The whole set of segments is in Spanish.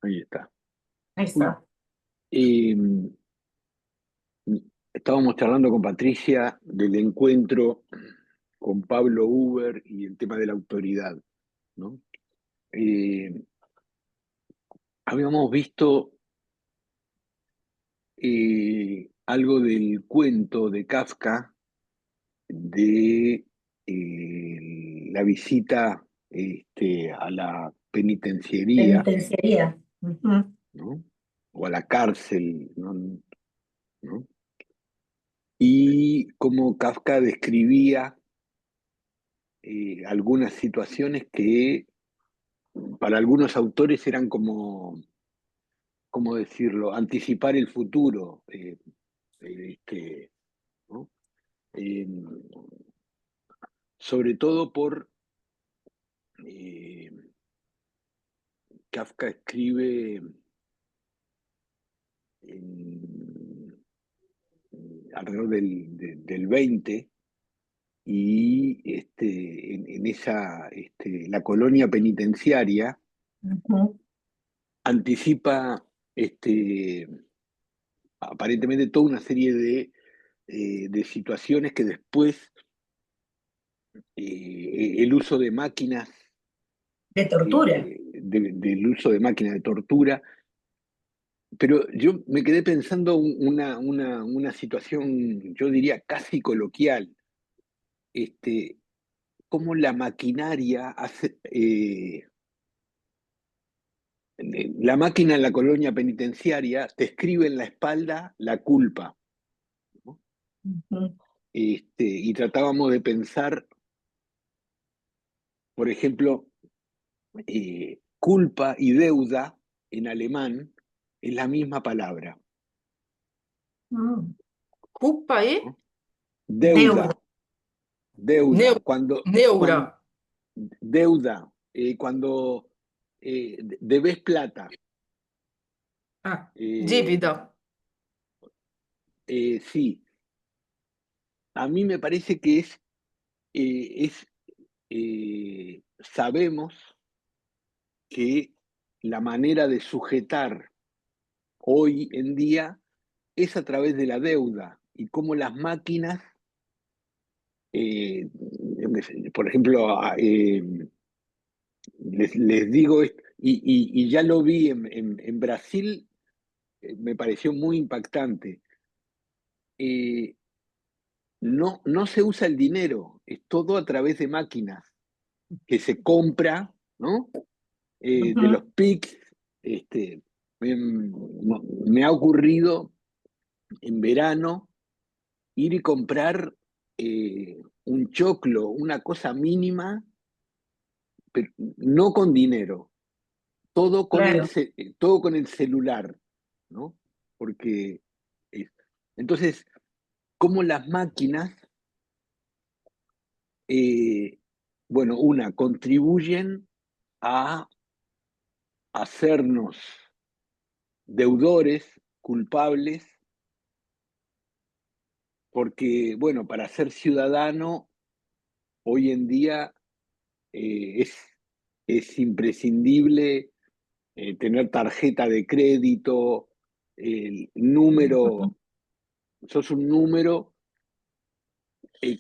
Ahí está. Ahí Bueno, está. eh, estábamos charlando con Patricia del encuentro con Pablo Uber y el tema de la autoridad, ¿no? Eh, Habíamos visto algo del cuento de Kafka de la visita a la penitenciaría, Penitenciaría. Ujú. ¿no? O a la cárcel, ¿no? Y cómo Kafka describía algunas situaciones que para algunos autores eran como, ¿cómo decirlo?, anticipar el futuro, ¿no? Eh, Sobre todo por eh, Kafka escribe en- alrededor del 20 y en esa, la colonia penitenciaria Ujú. anticipa este, aparentemente toda una serie de situaciones que después el uso de máquinas, De tortura. del uso de máquinas de tortura, pero yo me quedé pensando una situación, yo diría casi coloquial, este, cómo la maquinaria hace, la máquina en la colonia penitenciaria te escribe en la espalda la culpa, ¿no? Ujú. Y tratábamos de pensar, por ejemplo, culpa y deuda en alemán es la misma palabra, Mm. Culpa e ¿no? Deuda, Deuda. neu- deuda, neura. cuando deuda, cuando debes plata, Ah, eh, dívida. sí, a mí me parece que sabemos que la manera de sujetar hoy en día es a través de la deuda y cómo las máquinas, eh, por ejemplo, les digo, y ya lo vi en Brasil, me pareció muy impactante. Eh, no se usa el dinero, es todo a través de máquinas que se compra, ¿no? De Ujú. los PICs, este, me ha ocurrido en verano ir y comprar un choclo, una cosa mínima, pero no con dinero, Claro. todo con el celular, ¿no? Porque, eh, entonces, como las máquinas, eh, bueno, contribuyen a hacernos deudores, culpables, porque, bueno, para ser ciudadano, hoy en día es imprescindible tener tarjeta de crédito, el Ujú. número, sos un número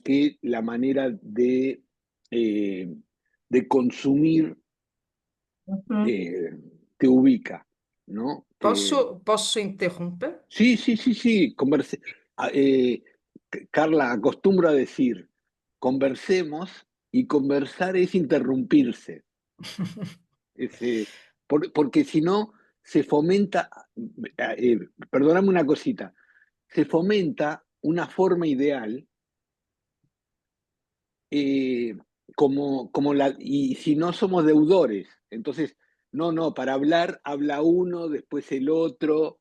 que la manera eh, de consumir Ujú. eh, te ubica, ¿no? Posso interromper? Sí, sí, sí, sí, Carla, acostumbro a decir, conversemos y conversar es interrumpirse. Ese, porque si no, se fomenta, perdóname una cosita, se fomenta una forma ideal, eh, y si no somos deudores, entonces, no, para hablar habla uno, después el otro.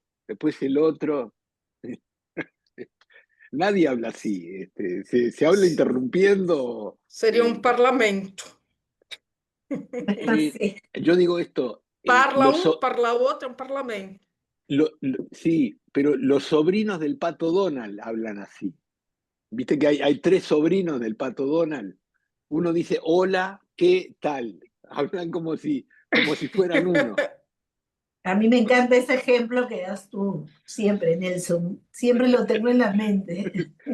Nadie habla así, se habla interrumpiendo. Seria eh, um parlamento. eh, Sí. yo digo esto, Parla um, parla outro, é um parlamento. sí, pero los sobrinos del Pato Donald hablan así. Viste que hay tres sobrinos del Pato Donald. Uno dice, hola, ¿qué tal? Hablan como si fueran uno. A mí me encanta ese ejemplo que das tú, siempre, Nelson. Siempre lo tengo en la mente.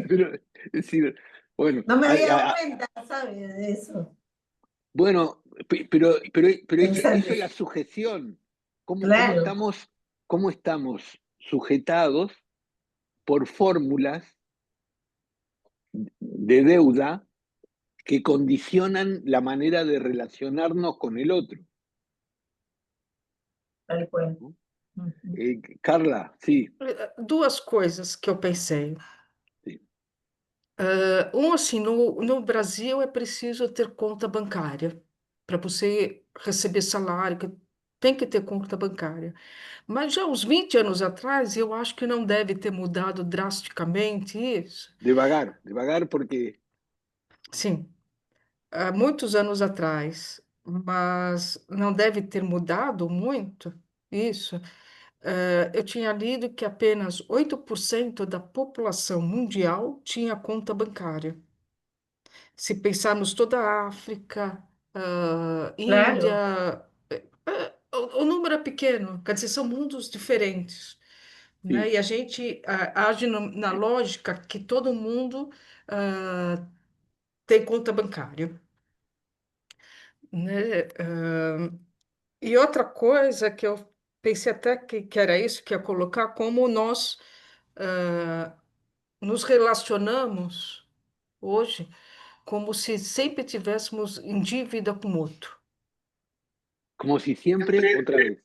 Pero, es decir, bueno, No me había dado cuenta, ¿sabes? De eso. bueno, pero eso es Interesante. la sujeción. Claro, Cómo estamos sujetados por fórmulas de deuda que condicionan la manera de relacionarnos con el otro, tal cual. ¿no? Ujú. Carla, sí, Duas coisas que eu pensei. sí, Assim, no Brasil é preciso ter conta bancária para você receber salário, tem que ter conta bancária. Mas já uns 20 anos atrás, eu acho que não deve ter mudado drasticamente isso. devagar porque, Sim, há muitos anos atrás, mas não deve ter mudado muito isso. Eu tinha lido que apenas 8% da população mundial tinha conta bancária. Se pensarmos toda a África, Claro, Índia, o número é pequeno, quer dizer, são mundos diferentes, né? sí, E a gente age na lógica que todo mundo tem conta bancária, né? E outra coisa que eu pensei até que era isso que ia colocar, como nós nos relacionamos hoje, como se sempre tivéssemos em dívida com o outro. como si siempre, otra vez,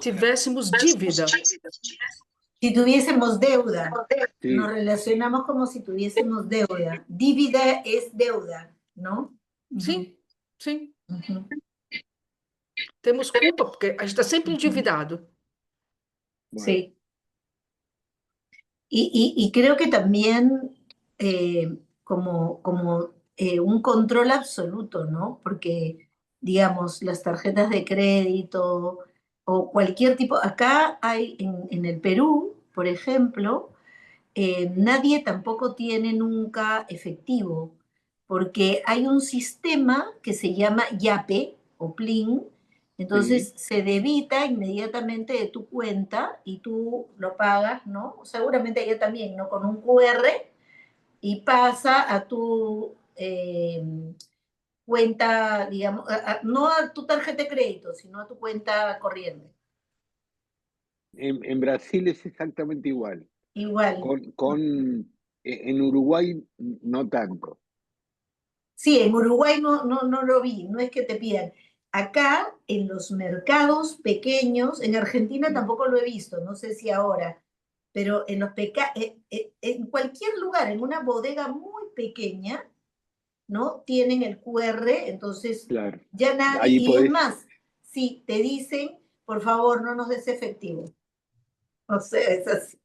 Tivéssemos dívida. si tuviésemos deuda, nos sí, relacionamos como si tuviésemos deuda. Dívida es deuda, ¿no? Ujú, Sim, sim. ujú. Temos culpa, porque a gente está sempre endividado. bueno, Sí. Y creo que también como un control absoluto, ¿no? Porque, digamos, las tarjetas de crédito o cualquier tipo, acá hay en el Perú, por ejemplo, nadie tampoco tiene nunca efectivo, porque hay un sistema que se llama YAPE o PLIN, sí, entonces se debita inmediatamente de tu cuenta y tú lo pagas, ¿no? Seguramente allá también, ¿no? Con un QR y pasa a tu cuenta, digamos, no a tu tarjeta de crédito, sino a tu cuenta corriente. en Brasil es exactamente igual, Igual. en Uruguay no tanto, Sí, en Uruguay no lo vi, no es que te pidan. Acá, en los mercados pequeños, en Argentina sí, tampoco lo he visto, no sé si ahora, pero en cualquier lugar, en una bodega muy pequeña, ¿no? Tienen el QR, entonces claro, ya nadie, ahí y es podés, más, si te dicen, por favor, no nos des efectivo. O sea, es así.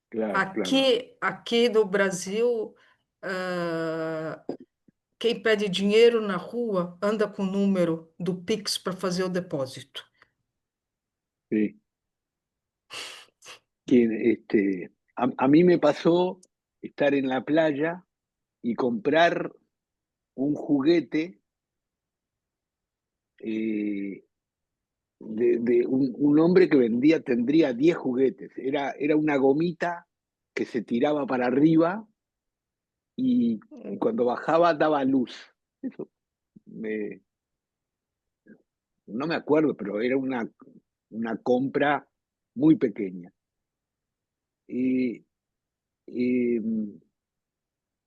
claro, claro, Aqui no Brasil, ah, quem pede dinheiro na rua anda com o número do Pix para fazer o depósito. sí. A mí me pasó estar en la playa y comprar un juguete eh, de un hombre que tendría 10 juguetes. Era una gomita que se tiraba para arriba y cuando bajaba daba luz. Eso me- no me acuerdo, pero era una compra muy pequeña. Y, y,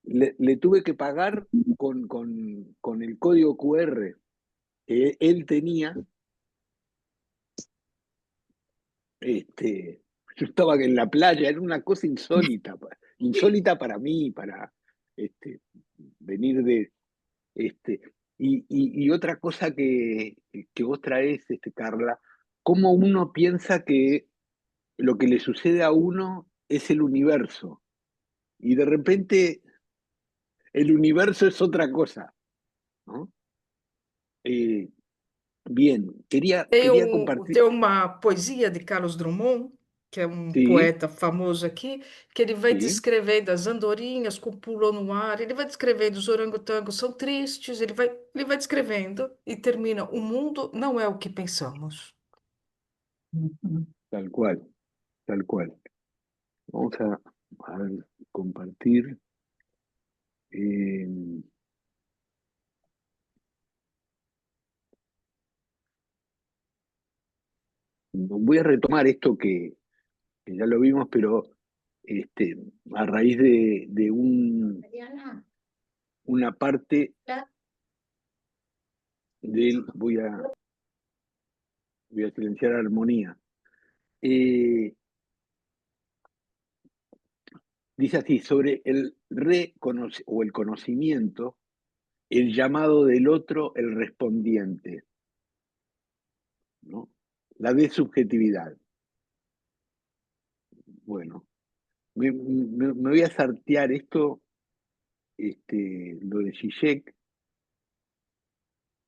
le tuve que pagar con el código QR que él tenía. Yo estaba en la playa, era una cosa insólita, insólita para mí, para venir de... Este, y otra cosa que vos traes, Carla, cómo uno piensa que lo que le sucede a uno es el universo, y de repente el universo es otra cosa, ¿no? Eh, bien, quería compartir, Tem uma poesia de Carlos Drummond, que é um sí, poeta famoso aqui, que ele vai sí, descrevendo as andorinhas com pulou no ar, ele vai descrevendo os orangotangos são tristes, ele vai descrevendo e termina: o mundo não é o que pensamos. Ujú. Tal cual, tal cual. Vamos a ver, compartir. Eh, Voy a retomar esto que ya lo vimos, pero este, a raíz de Mariana, una parte la- del... Voy a silenciar armonía. Eh, Dice así, sobre el o el conocimiento, el llamado del otro, el respondiente, ¿no? La desubjetividad. Bueno, me voy a saltear esto, lo de Zizek,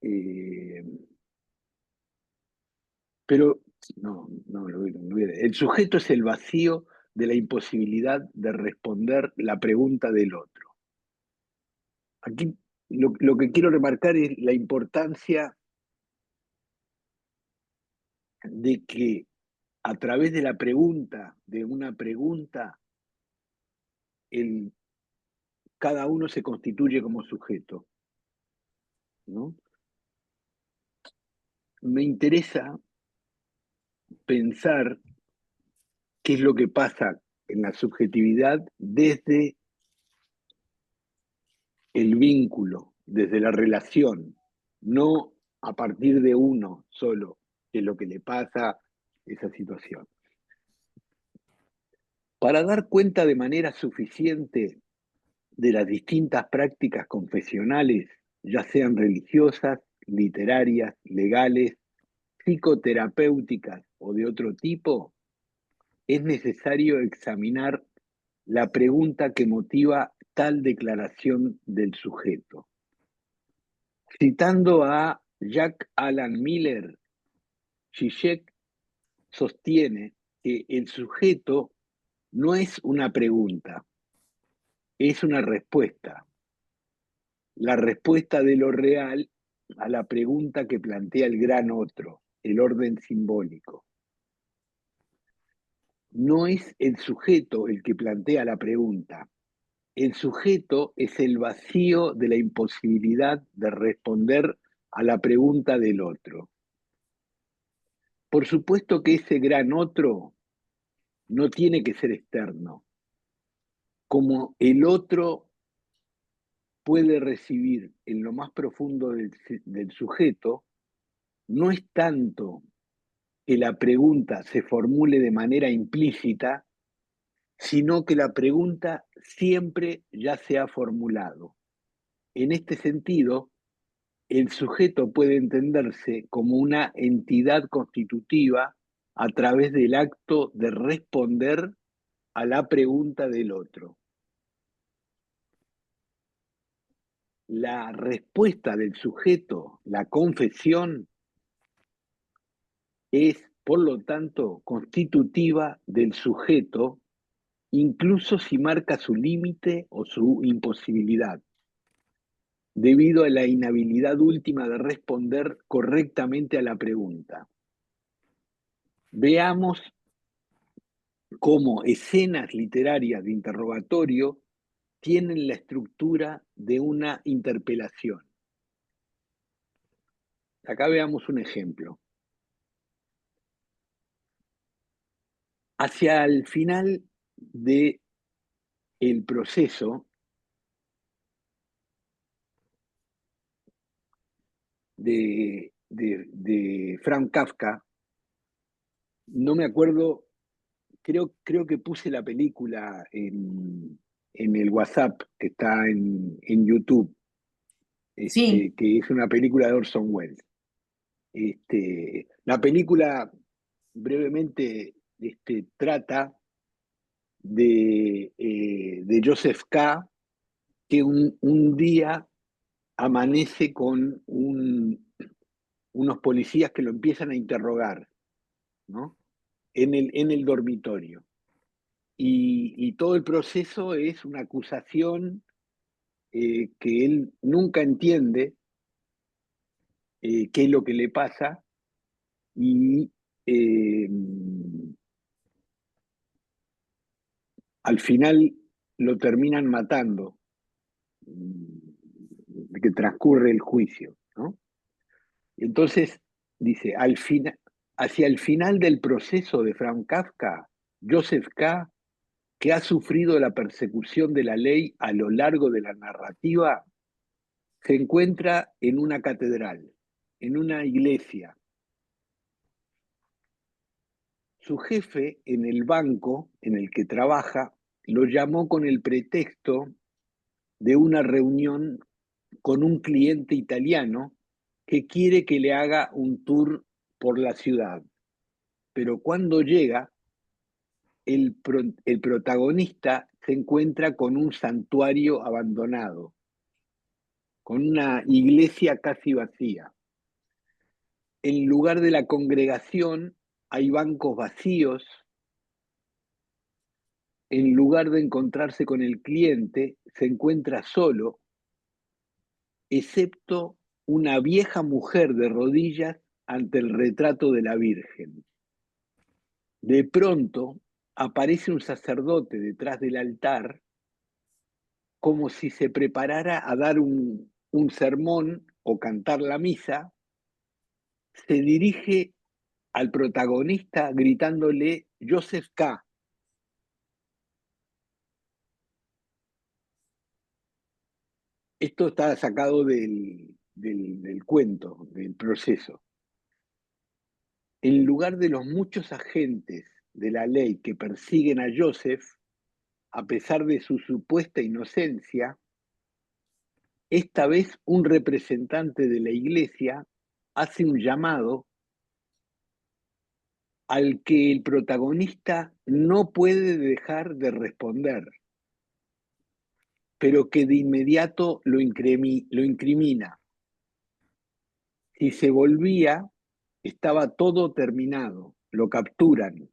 eh, pero no, el sujeto es el vacío de la imposibilidad de responder la pregunta del otro. Aquí lo que quiero remarcar es la importancia de que a través de la pregunta, de una pregunta, el, cada uno se constituye como sujeto, ¿no? Me interesa pensar qué es lo que pasa en la subjetividad desde el vínculo, desde la relación, no a partir de uno solo, que es lo que le pasa esa situación. Para dar cuenta de manera suficiente de las distintas prácticas confesionales, ya sean religiosas, literarias, legales, psicoterapéuticas o de otro tipo, es necesario examinar la pregunta que motiva tal declaración del sujeto. Citando a Jack Alan Miller, Zizek sostiene que el sujeto no es una pregunta, es una respuesta. La respuesta de lo real a la pregunta que plantea el gran otro, el orden simbólico. No es el sujeto el que plantea la pregunta. El sujeto es el vacío de la imposibilidad de responder a la pregunta del otro. Por supuesto que ese gran otro no tiene que ser externo. Como el otro puede recibir en lo más profundo del sujeto, no es tanto que la pregunta se formule de manera implícita, sino que la pregunta siempre ya se ha formulado. En este sentido, el sujeto puede entenderse como una entidad constitutiva a través del acto de responder a la pregunta del otro. La respuesta del sujeto, la confesión, es, por lo tanto, constitutiva del sujeto, incluso si marca su límite o su imposibilidad, debido a la inhabilidad última de responder correctamente a la pregunta. Veamos cómo escenas literarias de interrogatorio tienen la estructura de una interpelación. Acá veamos un ejemplo. Hacia el final del proceso de Frank Kafka, no me acuerdo, creo que puse la película en el WhatsApp que está en YouTube, Sí, que es una película de Orson Welles. La película brevemente trata de Joseph K., que un día amanece con unos policías que lo empiezan a interrogar, ¿no? En el dormitorio. Y todo el proceso es una acusación que él nunca entiende qué es lo que le pasa y al final lo terminan matando, que transcurre el juicio, ¿no? Entonces, dice, hacia el final del proceso de Franz Kafka, Joseph K., que ha sufrido la persecución de la ley a lo largo de la narrativa, se encuentra en una catedral, en una iglesia. Su jefe en el banco en el que trabaja lo llamó con el pretexto de una reunión con un cliente italiano que quiere que le haga un tour por la ciudad. Pero cuando llega, el protagonista se encuentra con un santuario abandonado, con una iglesia casi vacía. En lugar de la congregación hay bancos vacíos. En lugar de encontrarse con el cliente, se encuentra solo, excepto una vieja mujer de rodillas ante el retrato de la Virgen. De pronto aparece un sacerdote detrás del altar, como si se preparara a dar un sermón o cantar la misa. Se dirige al protagonista gritándole Joseph K. Esto está sacado del cuento, del proceso. En lugar de los muchos agentes de la ley que persiguen a Joseph, a pesar de su supuesta inocencia, esta vez un representante de la iglesia hace un llamado al que el protagonista no puede dejar de responder, pero que de inmediato lo incrimina. Si se volvía, estaba todo terminado, lo capturan,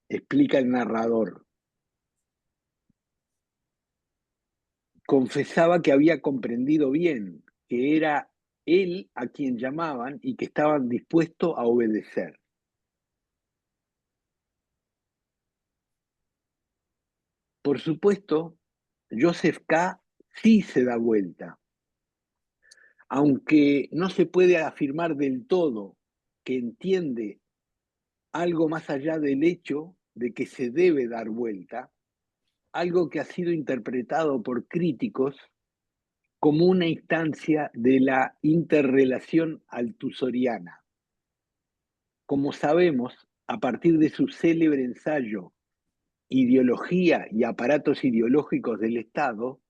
explica el narrador. Confesaba que había comprendido bien, que era él a quien llamaban y que estaban dispuestos a obedecer. Por supuesto, Joseph K. sí se da vuelta, aunque no se puede afirmar del todo que entiende algo más allá del hecho de que se debe dar vuelta, algo que ha sido interpretado por críticos como una instancia de la interrelación altusoriana. Como sabemos, a partir de su célebre ensayo Ideología y aparatos ideológicos del Estado,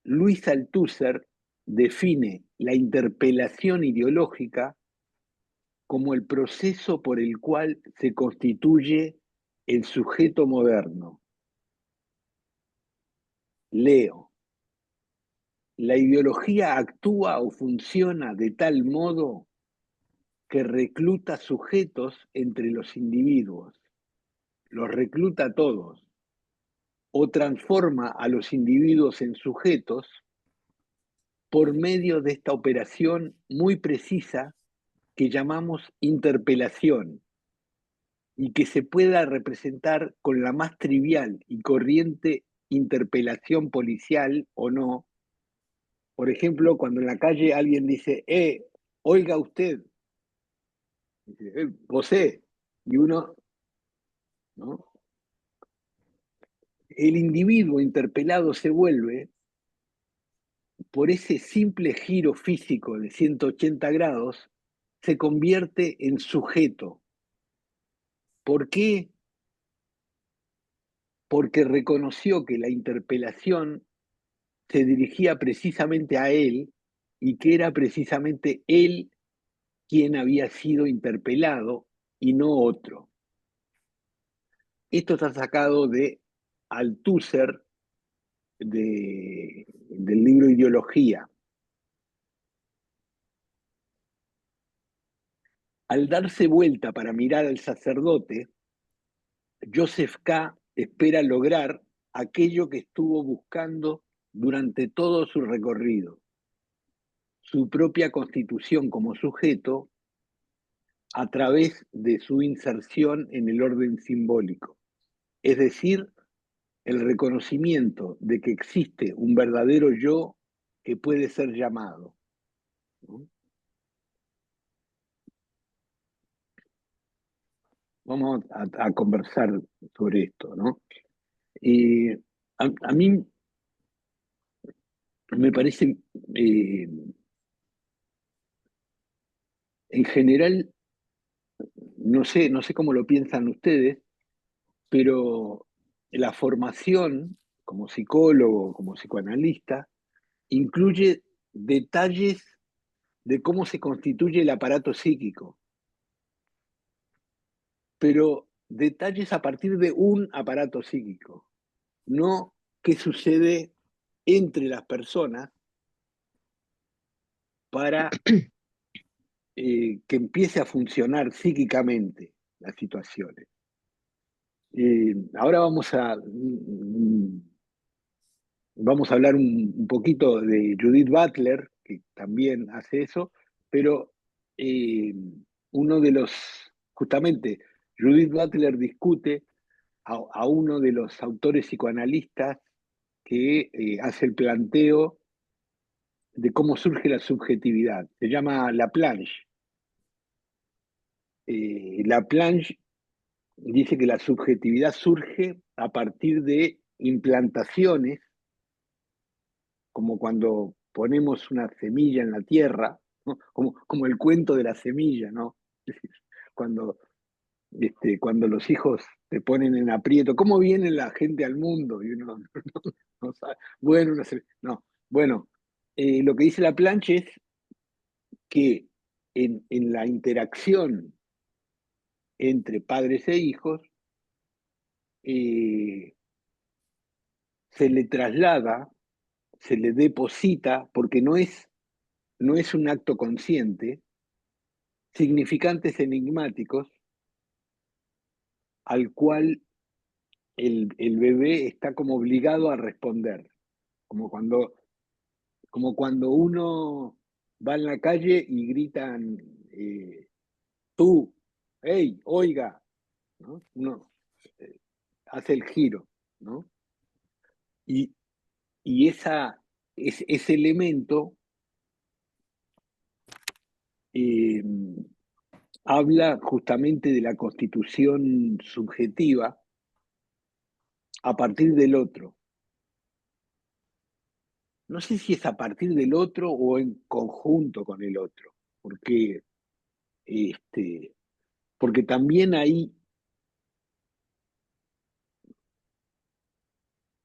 Luis Althusser define la interpelación ideológica como el proceso por el cual se constituye el sujeto moderno. Leo. La ideología actúa o funciona de tal modo que recluta sujetos entre los individuos, los recluta a todos, o transforma a los individuos en sujetos por medio de esta operación muy precisa que llamamos interpelación y que se pueda representar con la más trivial y corriente interpelación policial o no. Por ejemplo, cuando en la calle alguien dice, oiga usted, dice, vosé, y uno, ¿no? El individuo interpelado se vuelve, por ese simple giro físico de 180 grados, se convierte en sujeto. ¿Por qué? Porque reconoció que la interpelación se dirigía precisamente a él y que era precisamente él quien había sido interpelado y no otro. Esto está sacado de Althusser, del libro Ideología. Al darse vuelta para mirar al sacerdote, Joseph K. espera lograr aquello que estuvo buscando durante todo su recorrido, su propia constitución como sujeto a través de su inserción en el orden simbólico, es decir, el reconocimiento de que existe un verdadero yo que puede ser llamado, ¿no? Vamos a conversar sobre esto, ¿no? A mí me parece, en general, no sé cómo lo piensan ustedes, pero la formación como psicólogo, como psicoanalista, incluye detalles de cómo se constituye el aparato psíquico, pero detalles a partir de un aparato psíquico, no qué sucede entre las personas para que empiece a funcionar psíquicamente las situaciones. Ahora vamos a hablar un poquito de Judith Butler, que también hace eso, pero eh, uno de los, justamente, Judith Butler discute a uno de los autores psicoanalistas que hace el planteo de cómo surge la subjetividad. Se llama Laplanche. Laplanche dice que la subjetividad surge a partir de implantaciones, como cuando ponemos una semilla en la tierra, ¿no? Como el cuento de la semilla, ¿no? Cuando, cuando los hijos te ponen en aprieto, ¿cómo viene la gente al mundo? Y uno no sabe. Bueno, no. Bueno, lo que dice la plancha es que en la interacción entre padres e hijos, eh, se le traslada, se le deposita, porque no es un acto consciente, significantes enigmáticos al cual el bebé está como obligado a responder, como cuando, como cuando uno va en la calle y gritan, tú, hey, oiga, ¿no? Uno hace el giro, ¿no? Y, y ese elemento eh, habla justamente de la constitución subjetiva a partir del otro. No sé si es a partir del otro o en conjunto con el otro, porque, este, porque también hay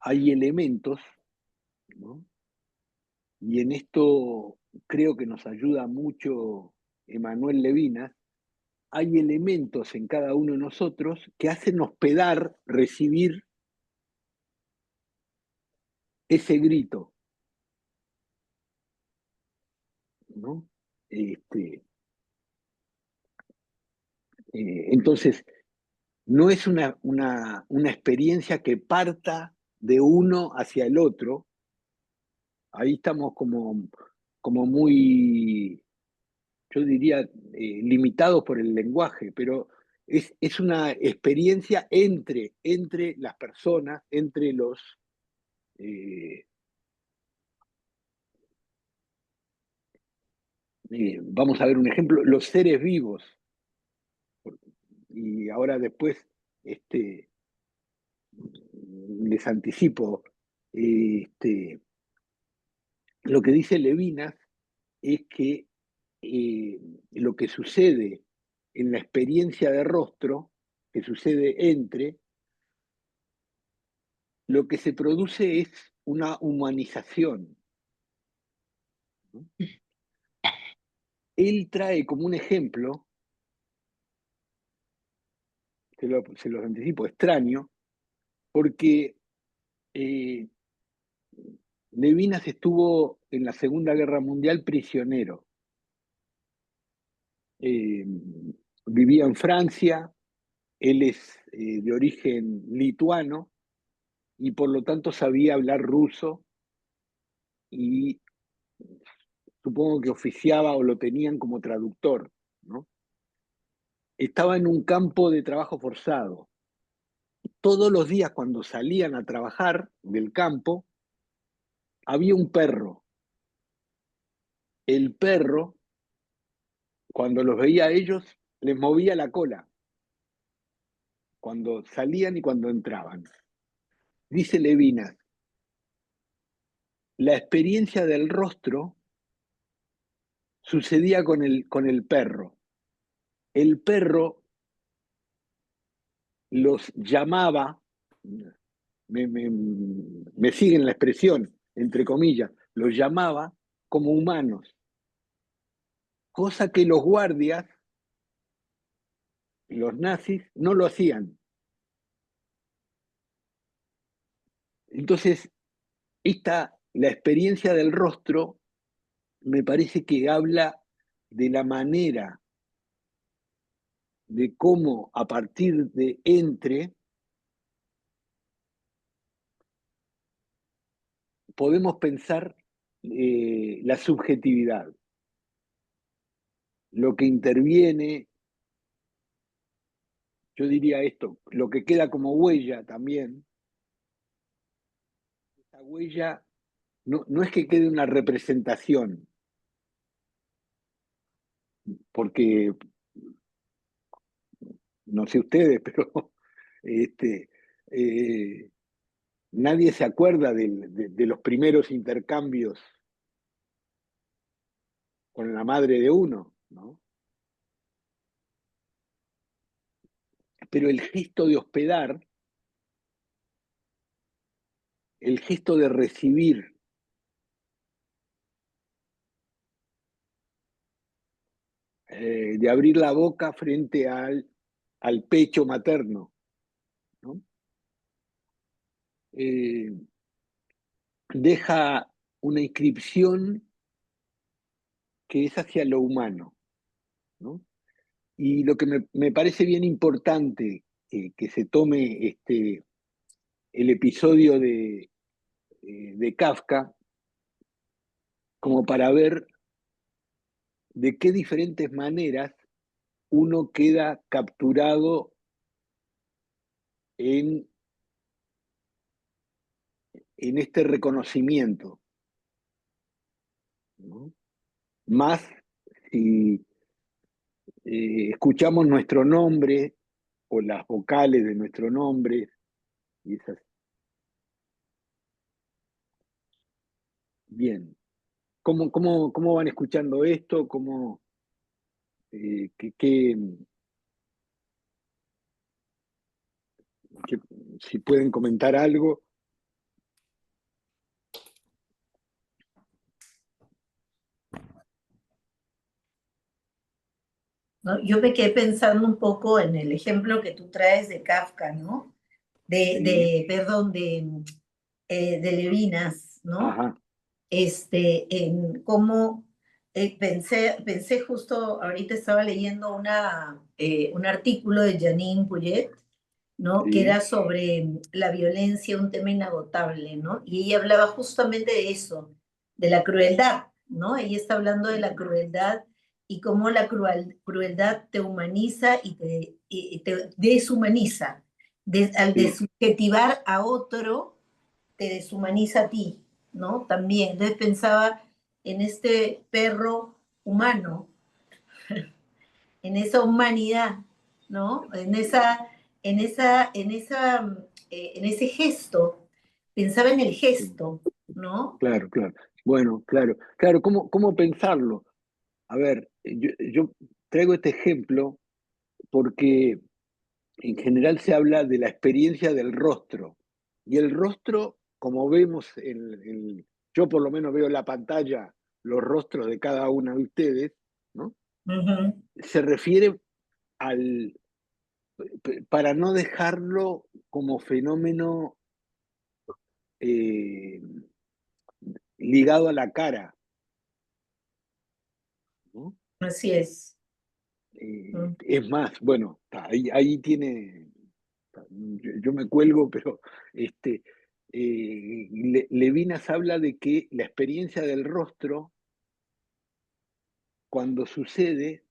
elementos, ¿no? Y en esto creo que nos ayuda mucho Emanuel Levinas. Hay elementos en cada uno de nosotros que hacen hospedar, recibir ese grito, ¿no? Este, entonces, no es una experiencia que parta de uno hacia el otro. Ahí estamos como muy, yo diría, limitados por el lenguaje, pero es una experiencia entre las personas, entre los... eh, vamos a ver un ejemplo, los seres vivos. Y ahora después les anticipo, lo que dice Levinas es que lo que sucede en la experiencia de rostro, que sucede entre, lo que se produce es una humanización, ¿no? Él trae como un ejemplo, se los anticipo, extraño, porque eh, Levinas estuvo en la Segunda Guerra Mundial prisionero. Eh, Vivía en Francia, él es de origen lituano y por lo tanto sabía hablar ruso y supongo que oficiaba o lo tenían como traductor, ¿no? Estaba en un campo de trabajo forzado todos los días cuando salían a trabajar del campo, había un perro. El perro, cuando los veía a ellos, les movía la cola, cuando salían y cuando entraban. Dice Levinas, la experiencia del rostro sucedía con el perro. El perro los llamaba, me siguen la expresión, entre comillas, los llamaba como humanos, cosa que los guardias, los nazis, no lo hacían. Entonces, la experiencia del rostro me parece que habla de la manera de cómo a partir de entre podemos pensar la subjetividad, lo que interviene, yo diría esto, lo que queda como huella también. Esa huella no es que quede una representación, porque no sé ustedes, pero este, eh, nadie se acuerda de los primeros intercambios con la madre de uno, ¿no? Pero el gesto de hospedar, el gesto de recibir, de abrir la boca frente al pecho materno, ¿no? Eh, deja una inscripción que es hacia lo humano, ¿no? Y lo que me parece bien importante que se tome el episodio de Kafka como para ver de qué diferentes maneras uno queda capturado en, en este reconocimiento, ¿no? Más si escuchamos nuestro nombre o las vocales de nuestro nombre y esas. Bien. ¿Cómo van escuchando esto? Eh, qué, qué- si pueden comentar algo? ¿No? Yo me quedé pensando un poco en el ejemplo que tú traes de Kafka, ¿no? Sí. Perdón, de Levinas, ¿no? Ajá. En cómo pensé justo, ahorita estaba leyendo un artículo de Janine Puyet, ¿no? Que Sí. era sobre la violencia, un tema inagotable, ¿no? Y ella hablaba justamente de eso, de la crueldad, ¿no? Ella está hablando de la crueldad y cómo la crueldad te humaniza y te deshumaniza. Al Sí. desubjetivar a otro, te deshumaniza a ti, ¿no? También. Entonces pensaba en este perro humano, en esa humanidad, ¿no? En ese gesto, pensaba en el Sí. gesto, ¿no? Claro, claro. Bueno, claro. Claro, ¿cómo pensarlo? A ver, yo traigo este ejemplo porque en general se habla de la experiencia del rostro. Y el rostro, como vemos, yo por lo menos veo en la pantalla los rostros de cada uno de ustedes, ¿no? Ujú. Se refiere al, para no dejarlo como fenómeno eh, ligado a la cara, ¿no? Así es. Mm. Es más, bueno, ahí tiene, yo me cuelgo, pero Levinas habla de que la experiencia del rostro, cuando sucede,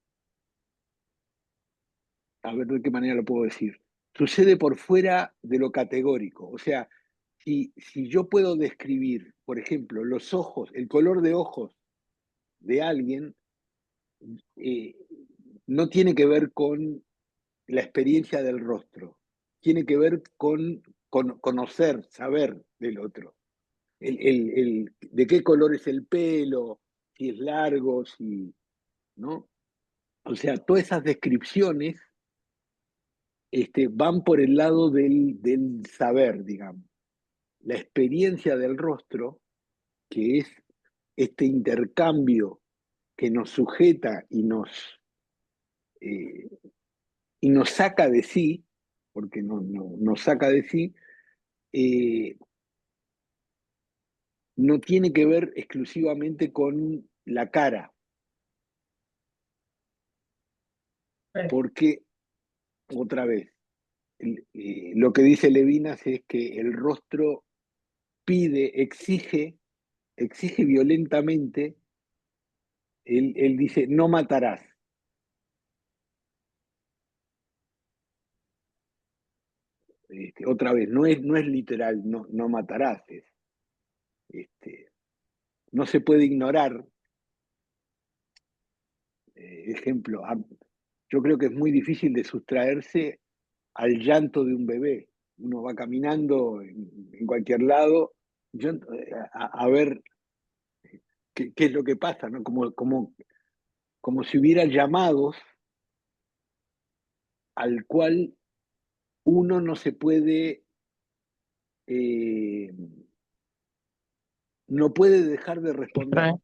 a ver de qué manera lo puedo decir, sucede por fuera de lo categórico. O sea, si yo puedo describir, por ejemplo, los ojos, el color de ojos de alguien, eh, no tiene que ver con la experiencia del rostro, tiene que ver con conocer, saber del otro. De qué color es el pelo, si es largo, si, ¿no? O sea, todas esas descripciones van por el lado del saber, digamos. La experiencia del rostro, que es este intercambio que nos sujeta eh, y nos saca de sí, porque nos saca de sí, eh, no tiene que ver exclusivamente con la cara, porque, otra vez, lo que dice Levinas es que el rostro pide, exige violentamente, él dice, no matarás. Otra vez, no es literal, no matarás. Este, no se puede ignorar. Ejemplo, yo creo que es muy difícil de sustraerse al llanto de un bebé. Uno va caminando en cualquier lado a ver qué es lo que pasa, ¿no? Como si hubiera llamados al cual uno no se puede, eh, no puede dejar de responder.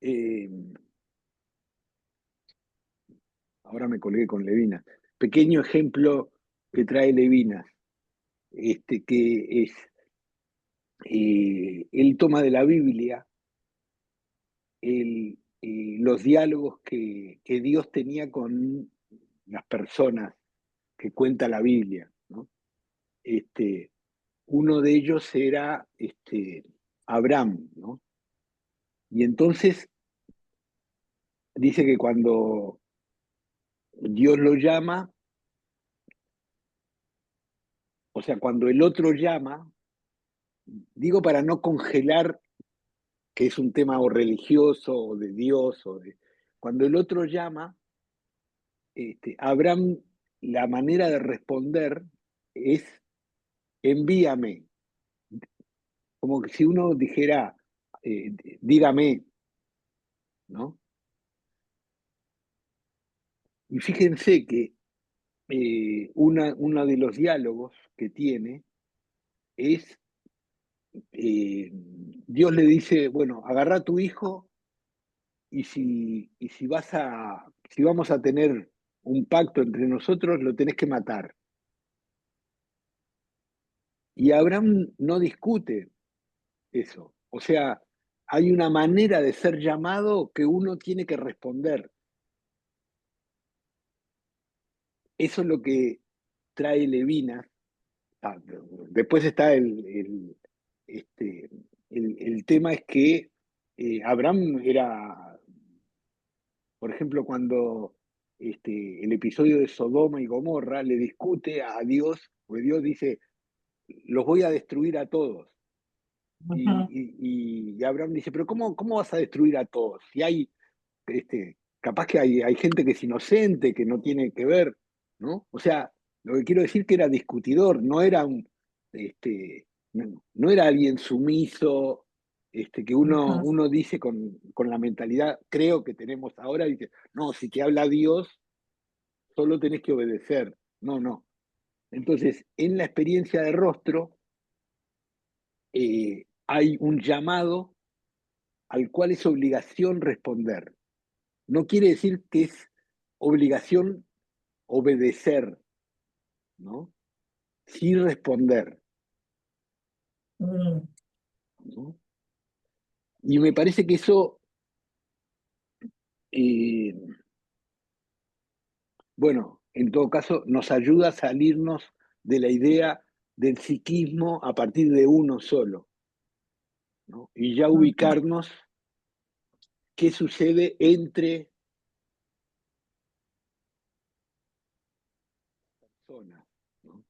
Eh, ahora me colgué con Levinas. Pequeño ejemplo que trae Levinas, que es, él toma de la Biblia los diálogos que Dios tenía con las personas que cuenta la Biblia, ¿no? Uno de ellos era Abraham, ¿no? Y entonces dice que cuando Dios lo llama, o sea, cuando el otro llama, digo para no congelar que es un tema o religioso o de Dios, cuando el otro llama, Abraham, la manera de responder es envíame, como que si uno dijera, dígame, ¿no? Y fíjense que uno de los diálogos que tiene es, Dios le dice, bueno, agarra a tu hijo si vamos a tener un pacto entre nosotros, lo tenés que matar. Y Abraham no discute eso. O sea, hay una manera de ser llamado que uno tiene que responder. Eso es lo que trae Levinas. Después está el tema es que Abraham era, por ejemplo, cuando el episodio de Sodoma y Gomorra le discute a Dios, pues Dios dice, los voy a destruir a todos. Y Abraham dice, pero ¿cómo vas a destruir a todos? Si hay, capaz que hay gente que es inocente, que no tiene que ver, ¿no? O sea, lo que quiero decir que era discutidor, no era alguien sumiso, que uno dice con la mentalidad, creo que tenemos ahora, dice, no, si te habla Dios, solo tenés que obedecer. No, no. Entonces, en la experiencia de rostro, hay un llamado al cual es obligación responder. No quiere decir que es obligación obedecer, ¿no? Sí responder, Mm. ¿no? Y me parece que eso, eh, bueno, en todo caso, nos ayuda a salirnos de la idea del psiquismo a partir de uno solo, ¿no? Y ya Ujú. ubicarnos qué sucede entre personas, ¿no?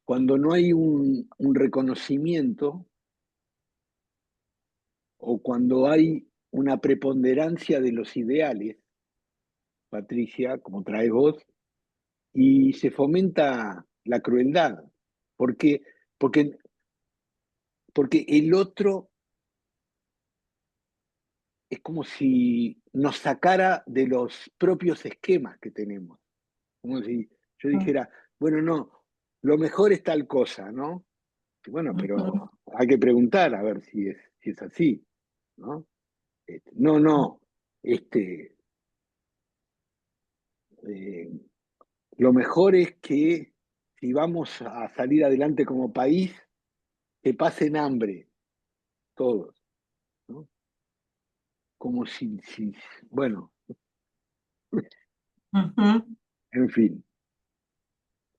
Cuando no hay un reconocimiento o cuando hay una preponderancia de los ideales, Patricia, como traes vos, y se fomenta la crueldad, porque, porque, porque el otro es como si nos sacara de los propios esquemas que tenemos. Como si yo dijera, bueno, no, lo mejor es tal cosa, ¿no? Y bueno, pero hay que preguntar a ver si es así, ¿no? No, no, este, eh, lo mejor es que si vamos a salir adelante como país, que pasen hambre todos, ¿no? Como si bueno, en fin.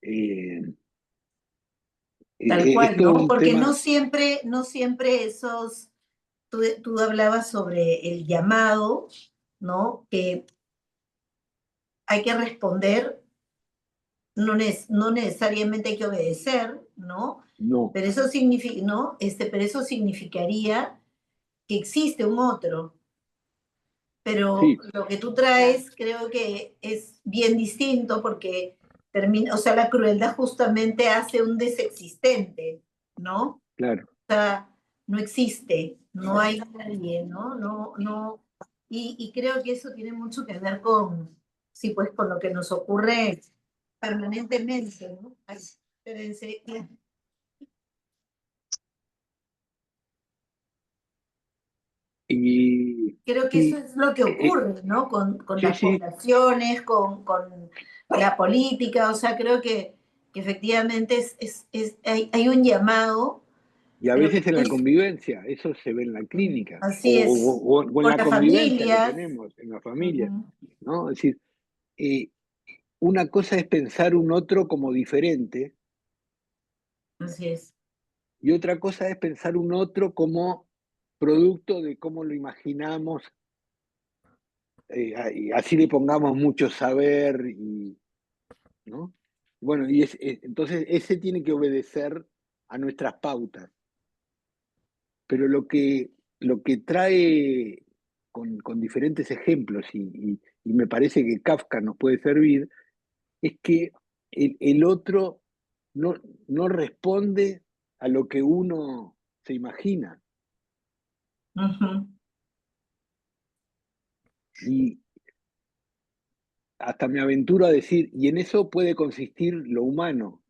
Eh, Tal cual, esto es ¿no? un Porque tema, no siempre esos, tú hablabas sobre el llamado, ¿no? Que hay que responder, no necesariamente hay que obedecer, ¿no? no, Pero eso significa, ¿no? Pero eso significaría que existe un otro. Pero sí, lo que tú traes creo que es bien distinto porque termina, o sea, la crueldad justamente hace un desexistente, ¿no? claro. Sea, no existe, no hay nadie, ¿no? Y creo que eso tiene mucho que ver con, sí, pues con lo que nos ocurre permanentemente, ¿no? Ay, espérense. Y Creo que eso sí, es lo que ocurre, ¿no? Con sí, las sí, poblaciones, con la política, o sea, creo que efectivamente hay un llamado, y a pero veces en la convivencia, eso se ve en la clínica, así es, o en con la las convivencia que familias. tenemos en la familia, Ujú, ¿no? Es decir, eh, una cosa es pensar un otro como diferente así es. y otra cosa es pensar un otro como producto de cómo lo imaginamos, y así le pongamos mucho saber, ¿no? Bueno, entonces ese tiene que obedecer a nuestras pautas, pero lo que trae con diferentes ejemplos, y me parece que Kafka nos puede servir, es que el otro no, no responde a lo que uno se imagina. Ujú. Y hasta me aventuro a decir, y en eso puede consistir lo humano,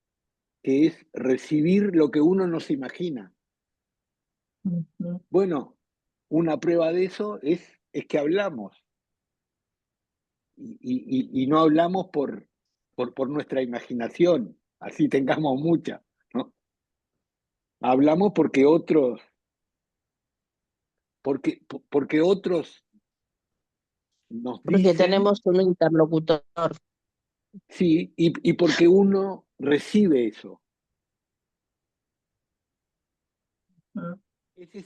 que es recibir lo que uno no se imagina. Ujú. Bueno, una prueba de eso es que hablamos, y no hablamos por nuestra imaginación, así tengamos mucha, ¿no? Hablamos porque otros nos Porque dicen, tenemos un interlocutor. sí, y porque uno recibe eso.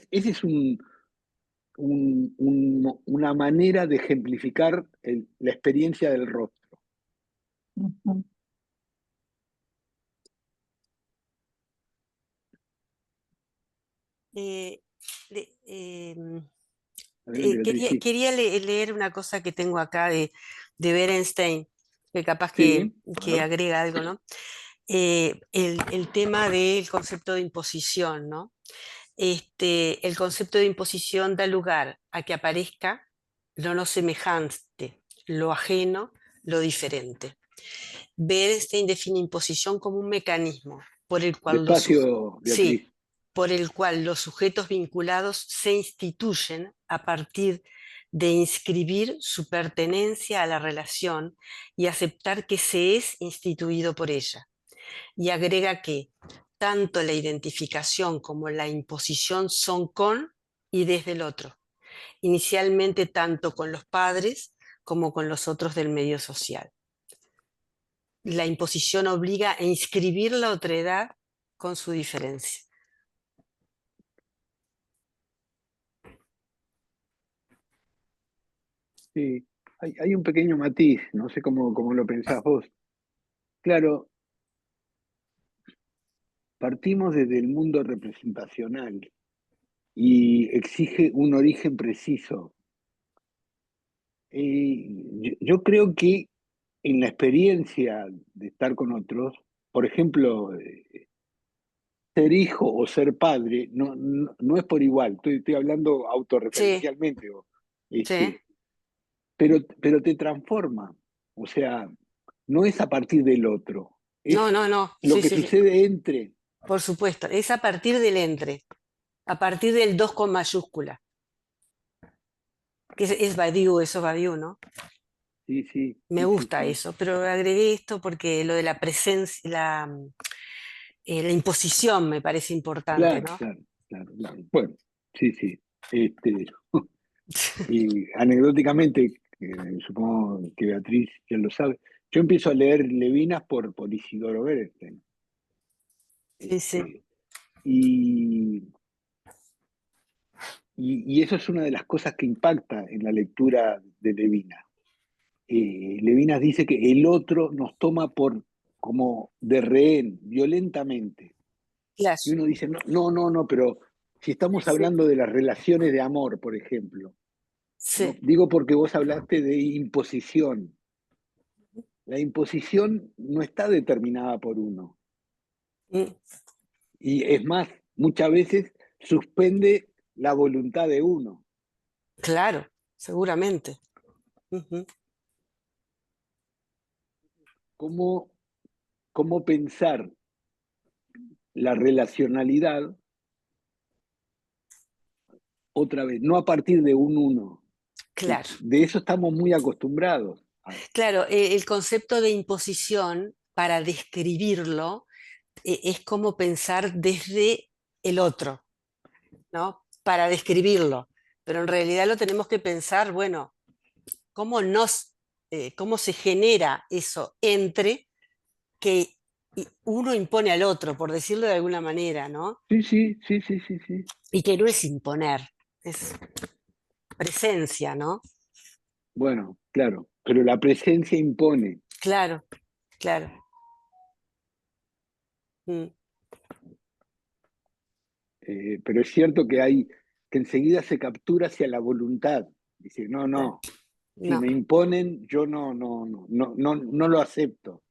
Ese es una manera de ejemplificar la experiencia del rostro. Ujú. Eh, le- em, Adelante, Beatriz, sí. quería leer una cosa que tengo acá de Berenstein, que capaz Sí, a que ver. agrega algo, ¿no? El tema del concepto de imposición, ¿no? El concepto de imposición da lugar a que aparezca lo no semejante, lo ajeno, lo diferente. Bernstein define imposición como un mecanismo por el cual Despacio, sí, Beatriz. por el cual los sujetos vinculados se instituyen a partir de inscribir su pertenencia a la relación y aceptar que se es instituido por ella. Y agrega que tanto la identificación como la imposición son con y desde el otro, inicialmente tanto con los padres como con los otros del medio social. la imposición obliga a inscribir la otredad con su diferencia. Sí, hay un pequeño matiz, no sé cómo lo pensás vos. Claro, partimos desde el mundo representacional y exige un origen preciso. Yo creo que en la experiencia de estar con otros, por ejemplo, ser hijo o ser padre, no es por igual, estoy hablando Sí, autorreferencialmente, sí. este, pero te transforma, o sea, no es a partir del otro, No, es no, no. lo Sí, que sí, sí. sucede entre. Por supuesto. Es a partir del entre, a partir del 2 con mayúscula. Que es Badiou, eso es Badiou, ¿no? Sí, sí, Me sí, sí, gusta sí. eso, pero agregué esto porque lo de la presencia, la imposición me parece importante, Claro, ¿no? claro, claro, claro. Bueno, sí, sí. Este, y anecdóticamente, supongo que Beatriz ya lo sabe, yo empiezo a leer Levinas por Isidoro Berenstein. Sí, sí, Este, y, y eso es una de las cosas que impacta en la lectura de Levinas. Levinas dice que el otro nos toma como de rehén, violentamente. claro. Y uno dice, no, pero si estamos Sí, hablando de las relaciones de amor, por ejemplo, ¿no? sí. Digo porque vos hablaste de imposición. La imposición no está determinada por uno. Mm, Y es más, muchas veces suspende la voluntad de uno. claro, seguramente. Ujú. ¿Cómo, cómo pensar la relacionalidad otra vez? No a partir de un uno. Claro, De eso estamos muy acostumbrados. claro. El concepto de imposición, para describirlo, es como pensar desde el otro, ¿no? Para describirlo. Pero en realidad lo tenemos que pensar, bueno, cómo cómo se genera eso entre que uno impone al otro, por decirlo de alguna manera, ¿no? Sí, sí, sí, sí, sí, sí. Y que no es imponer, es presencia, ¿no? Bueno, claro, pero la presencia impone. Claro, claro. Mm, Pero es cierto que enseguida se captura hacia la voluntad. Dice, claro. no, si No, me imponen, yo no lo acepto.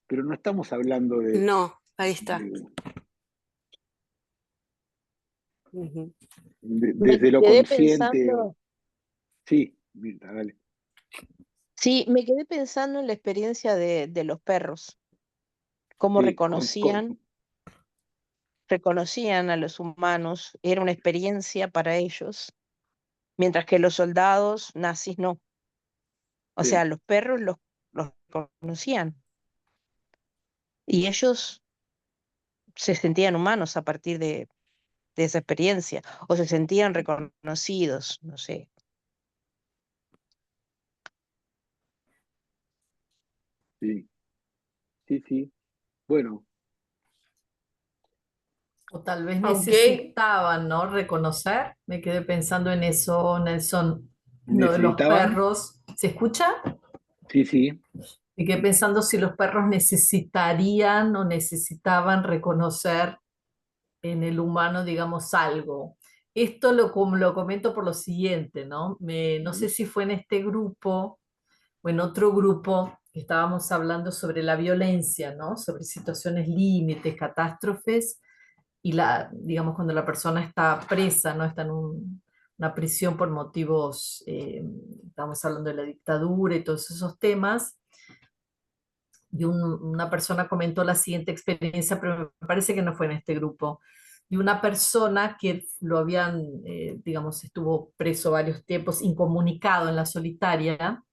Pero no estamos hablando no, ahí está. de- Ujú. Me desde lo quedé consciente. pensando, Sí, Mirta, dale. sí, me quedé pensando en la experiencia de los perros, cómo Sí, reconocían a los humanos, era una experiencia para ellos, mientras que los soldados nazis no. O sea, sí, los perros los conocían y ellos se sentían humanos a partir de esa experiencia, o se sentían reconocidos, no sé. sí, sí, sí. Bueno, O tal vez Alguém, necesitaban, ¿no? Reconocer. Me quedé pensando en eso, Nelson, lo de los necesitaban, perros. ¿Se escucha? sí, sí, Me quedé pensando si los perros necesitarían o necesitaban reconocer en el humano, digamos, algo. Esto lo comento por lo siguiente, ¿no? No sé si fue en este grupo o en otro grupo que estábamos hablando sobre la violencia, ¿no? Sobre situaciones límites, catástrofes y digamos, cuando la persona está presa, ¿no? Está en una prisión por motivos, estamos hablando de la dictadura y todos esos temas. Y una persona comentó la siguiente experiencia, pero me parece que no fue en este grupo. Y una persona que lo habían, digamos, estuvo preso varios tiempos, incomunicado en la solitaria,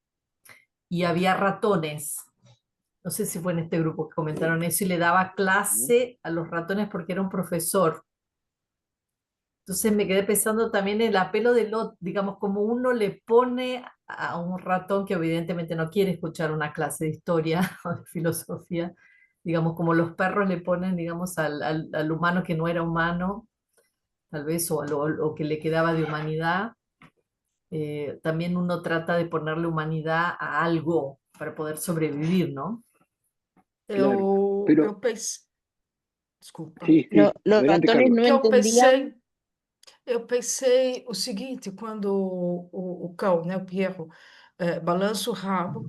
y había ratones. No sé si fue en este grupo que comentaron eso, y le daba ¿no? clase a los ratones porque era un profesor. Entonces me quedé pensando también en el apelo del otro, digamos, como uno le pone a un ratón que evidentemente no quiere escuchar una clase de historia o de filosofía, digamos, como los perros le ponen, digamos, al humano que no era humano, tal vez, o que le quedaba de humanidad. También uno trata de ponerle humanidad a algo para poder sobrevivir, ¿no? claro. Eu Pero pensei, desculpa, sí, sí, Los adelante, ratones Carlos. no que entendían. eu pensei o seguinte, quando o cão, né, o Pierro, balança o rabo,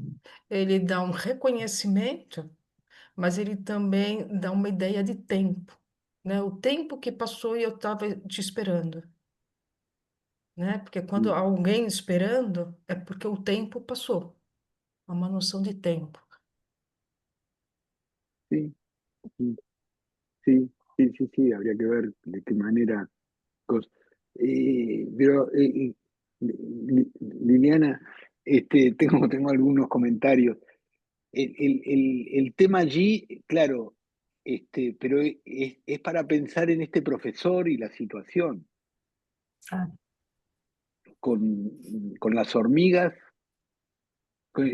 ele dá um reconhecimento, mas ele também dá uma ideia de tempo, né? O tempo que passou e eu estava te esperando, né? Porque quando Mm, há alguém esperando, é porque o tempo passou, há uma noção de tempo. sí, mm, sí, sí, sí, sí, habría que ver de qué manera. Pero, Liliana, tengo algunos comentarios. El tema allí, claro, pero es para pensar en este profesor y la situación, Ah, con las hormigas,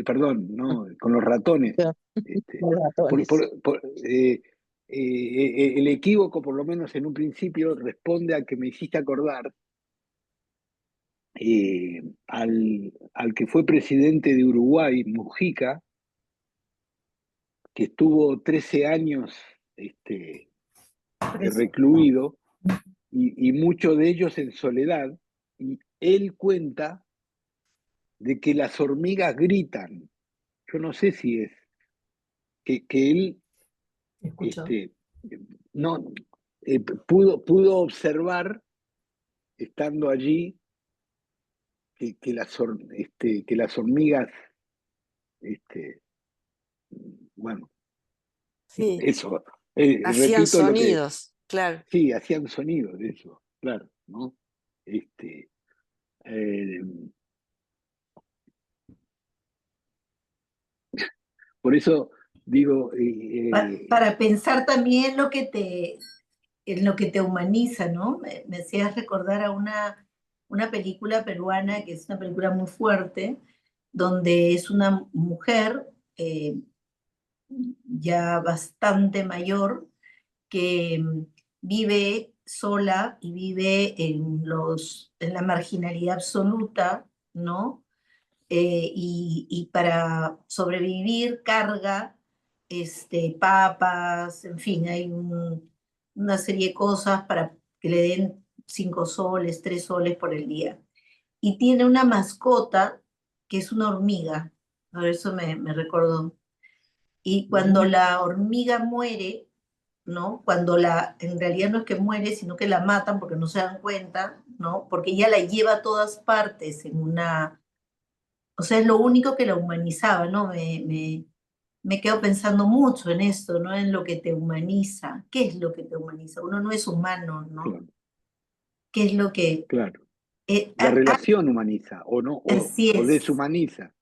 perdón, no, con los ratones. Este, Los por- ratones. por- por- el equívoco, por lo menos en un principio, responde a que me hiciste acordar al que fue presidente de Uruguay, Mujica, que estuvo 13 años preso. recluido y muchos de ellos en soledad, y él cuenta de que las hormigas gritan. Yo no sé si es que él Escucho. este, no, pudo observar, estando allí, que las hormigas, este, bueno, Sí, eso, hacían repito lo que, sonidos, claro. sí, hacían sonido de eso, claro, ¿no? Este, eh, por eso digo, Para pensar también en lo que te humaniza, ¿no? Me hacías recordar a una película peruana que es una película muy fuerte, donde es una mujer ya bastante mayor que vive sola y vive en la marginalidad absoluta, ¿no? Y para sobrevivir carga papas, en fin, hay una serie de cosas para que le den 5 soles, 3 soles por el día. Y tiene una mascota que es una hormiga, por eso me recordó. Y cuando la hormiga muere, ¿no? En realidad no es que muere, sino que la matan porque no se dan cuenta, ¿no? Porque ella la lleva a todas partes o sea, es lo único que la humanizaba, ¿no? Me quedo pensando mucho en esto, ¿no? En lo que te humaniza. ¿Qué es lo que te humaniza? Uno no es humano, ¿no? claro, ¿Qué es lo que... claro, la relación humaniza o no, así o es, deshumaniza,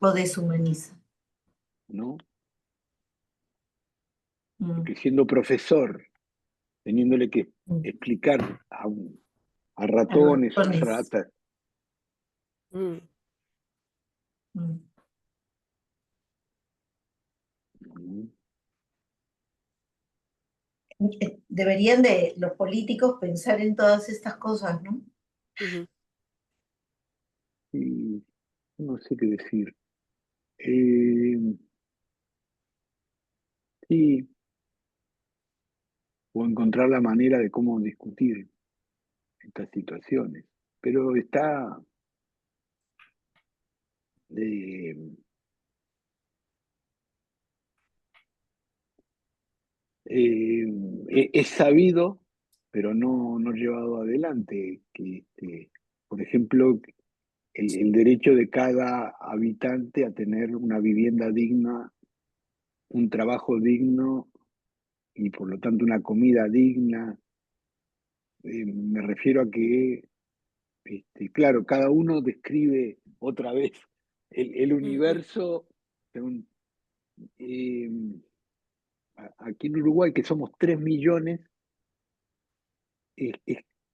lo deshumaniza. ¿no? Mm, Porque siendo profesor, teniéndole que mm. explicar a A los ratones o ratones. ratas. Mm. Mm. ¿No? Deberían de los políticos pensar en todas estas cosas, ¿no? Ujú. Y no sé qué decir. Eh, sí, o encontrar la manera de cómo discutir estas situaciones. Pero eh, eh, es sabido, pero no llevado adelante, que, por ejemplo, el derecho de cada habitante a tener una vivienda digna, un trabajo digno y por lo tanto una comida digna. Me refiero a que, claro, cada uno describe otra vez el Ujú. universo. según- eh, Aquí en Uruguay, que somos 3 millones,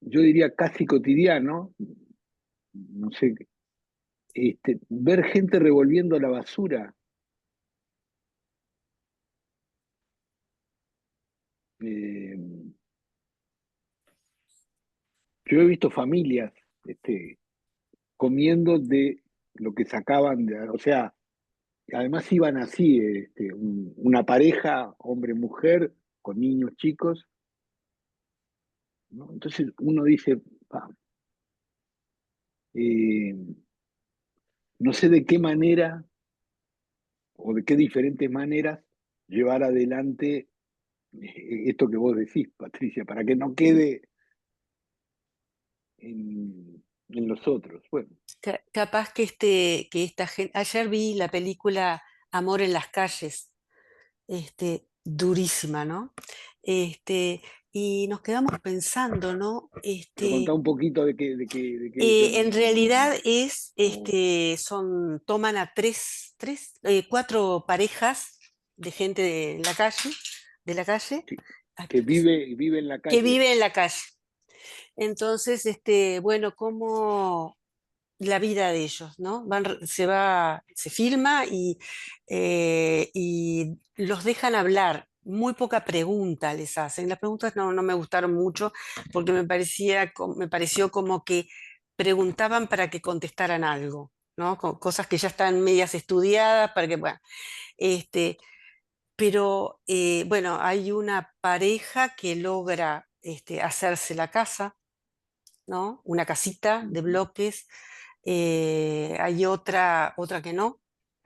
yo diría casi cotidiano, no sé, ver gente revolviendo la basura. Eh, yo he visto familias comiendo de lo que sacaban, o sea, además iban así, una pareja, hombre-mujer, con niños chicos, ¿no? Entonces uno dice, "Pa, eh, no sé de qué manera o de qué diferentes maneras llevar adelante esto que vos decís, Patricia, para que no quede en los otros. Bueno, Capaz que, que esta gente, ayer vi la película Amor en las calles, durísima, ¿no? Este, y nos quedamos pensando, ¿no? pero contá un poquito de qué yo En no, realidad es, no- toman a cuatro parejas de gente de la calle, que, ay, que vive en la que calle. vive en la calle. Entonces, bueno, cómo la vida de ellos, ¿no? Se filma y los dejan hablar. Muy poca pregunta les hacen. Las preguntas no me gustaron mucho porque me pareció como que preguntaban para que contestaran algo, ¿no? Cosas que ya están medias estudiadas para que, bueno, este, pero bueno, hay una pareja que logra hacerse la casa, ¿no? Una casita de Ujú. bloques. Hay otra que no,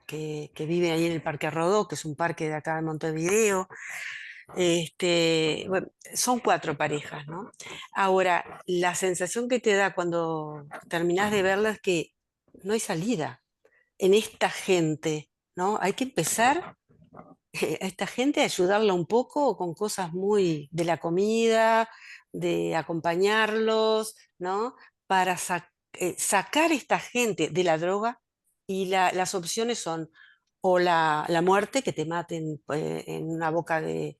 que vive ahí en el Parque Rodó, que es un parque de acá de Montevideo. Bueno, son cuatro parejas, ¿no? Ahora, la sensación que te da cuando terminás de verla es que no hay salida en esta gente, ¿no? Hay que empezar a esta gente a ayudarla un poco con cosas muy de la comida, de acompañarlos, ¿no? Para sacar a esta gente de la droga y las opciones son o la muerte, que te maten en una boca de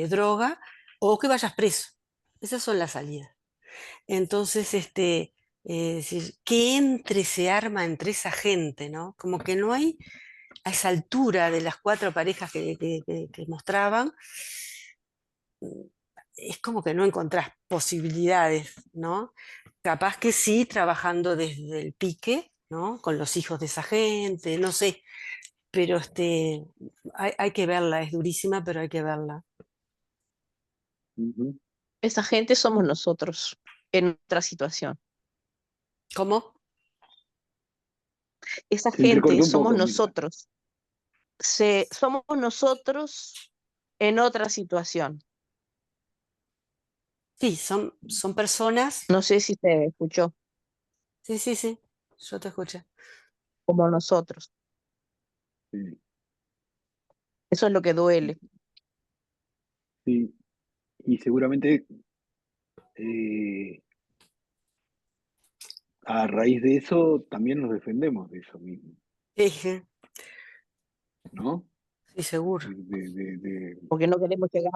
droga, o que vayas preso. Esas son las salidas. Entonces, que entre se arma entre esa gente, ¿no? Como que no hay a esa altura de las cuatro parejas que mostraban, es como que no encontrás posibilidades, ¿no? Capaz que sí, trabajando desde el pique, ¿no? Con los hijos de esa gente, no sé, pero hay que verla, es durísima, pero hay que verla. Ujú. Esa gente somos nosotros en otra situación. ¿Cómo? Esa Se entrecortó gente un somos poco, Mirta. nosotros. Somos nosotros en otra situación. Sí, son personas, No sé si se escuchó, sí, sí, sí, yo te escucho. como nosotros. Sí, Eso es lo que duele. sí. Y seguramente eh, a raíz de eso también nos defendemos de eso mismo, Sí, sí, ¿no? sí, seguro. Porque no queremos llegar.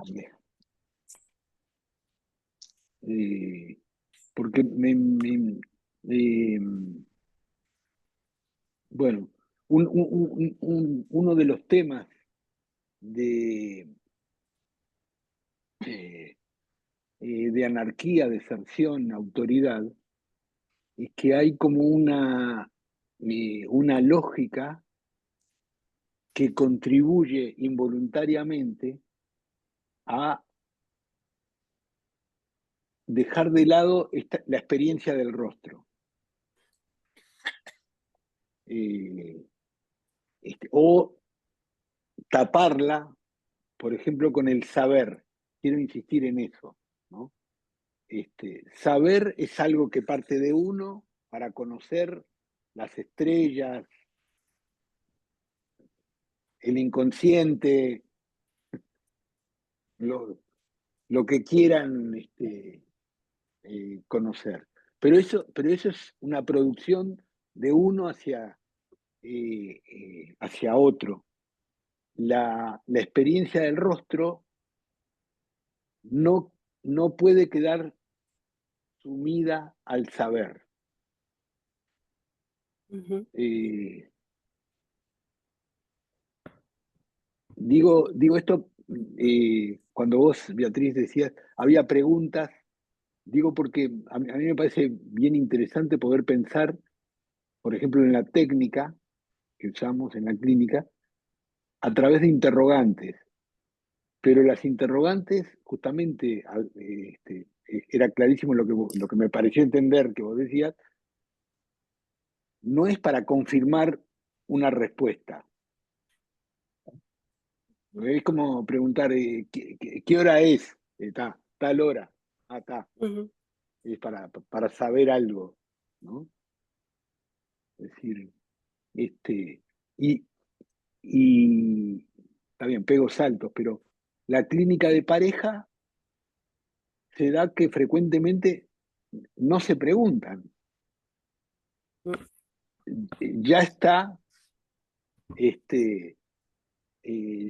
Eh, porque eh, bueno, uno de los temas de, eh, de anarquía, deserción, autoridad, es que hay como una lógica que contribuye involuntariamente a dejar de lado la experiencia del rostro, eh, o taparla, por ejemplo, con el saber. Quiero insistir en eso, ¿no? Saber es algo que parte de uno para conocer las estrellas, el inconsciente, lo, lo que quieran conocer. Pero eso es una producción de uno hacia otro. La experiencia del rostro no, no puede quedar sumida al saber. Ujú. Digo esto cuando vos, Beatriz, decías, había preguntas, digo porque a mí me parece bien interesante poder pensar, por ejemplo, en la técnica que usamos en la clínica, a través de interrogantes. Pero las interrogantes, justamente, era clarísimo lo que me pareció entender que vos decías, no es para confirmar una respuesta. Es como preguntar, ¿qué hora es? Tal hora. Está. Ujú. Es para saber algo, ¿no? Es decir, este, y, y está bien, pego saltos, pero la clínica de pareja se da que frecuentemente no se preguntan. Ya está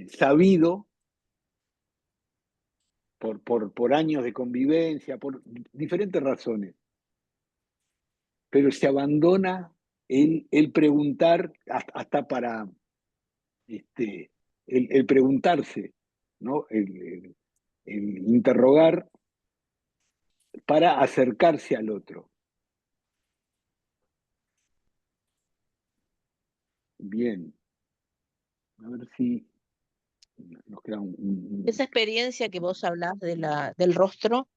sabido por años de convivencia, por diferentes razones, pero se abandona el preguntar hasta para el preguntarse, ¿no? El interrogar para acercarse al otro. Bien, a ver si nos queda Esa experiencia que vos hablás del rostro,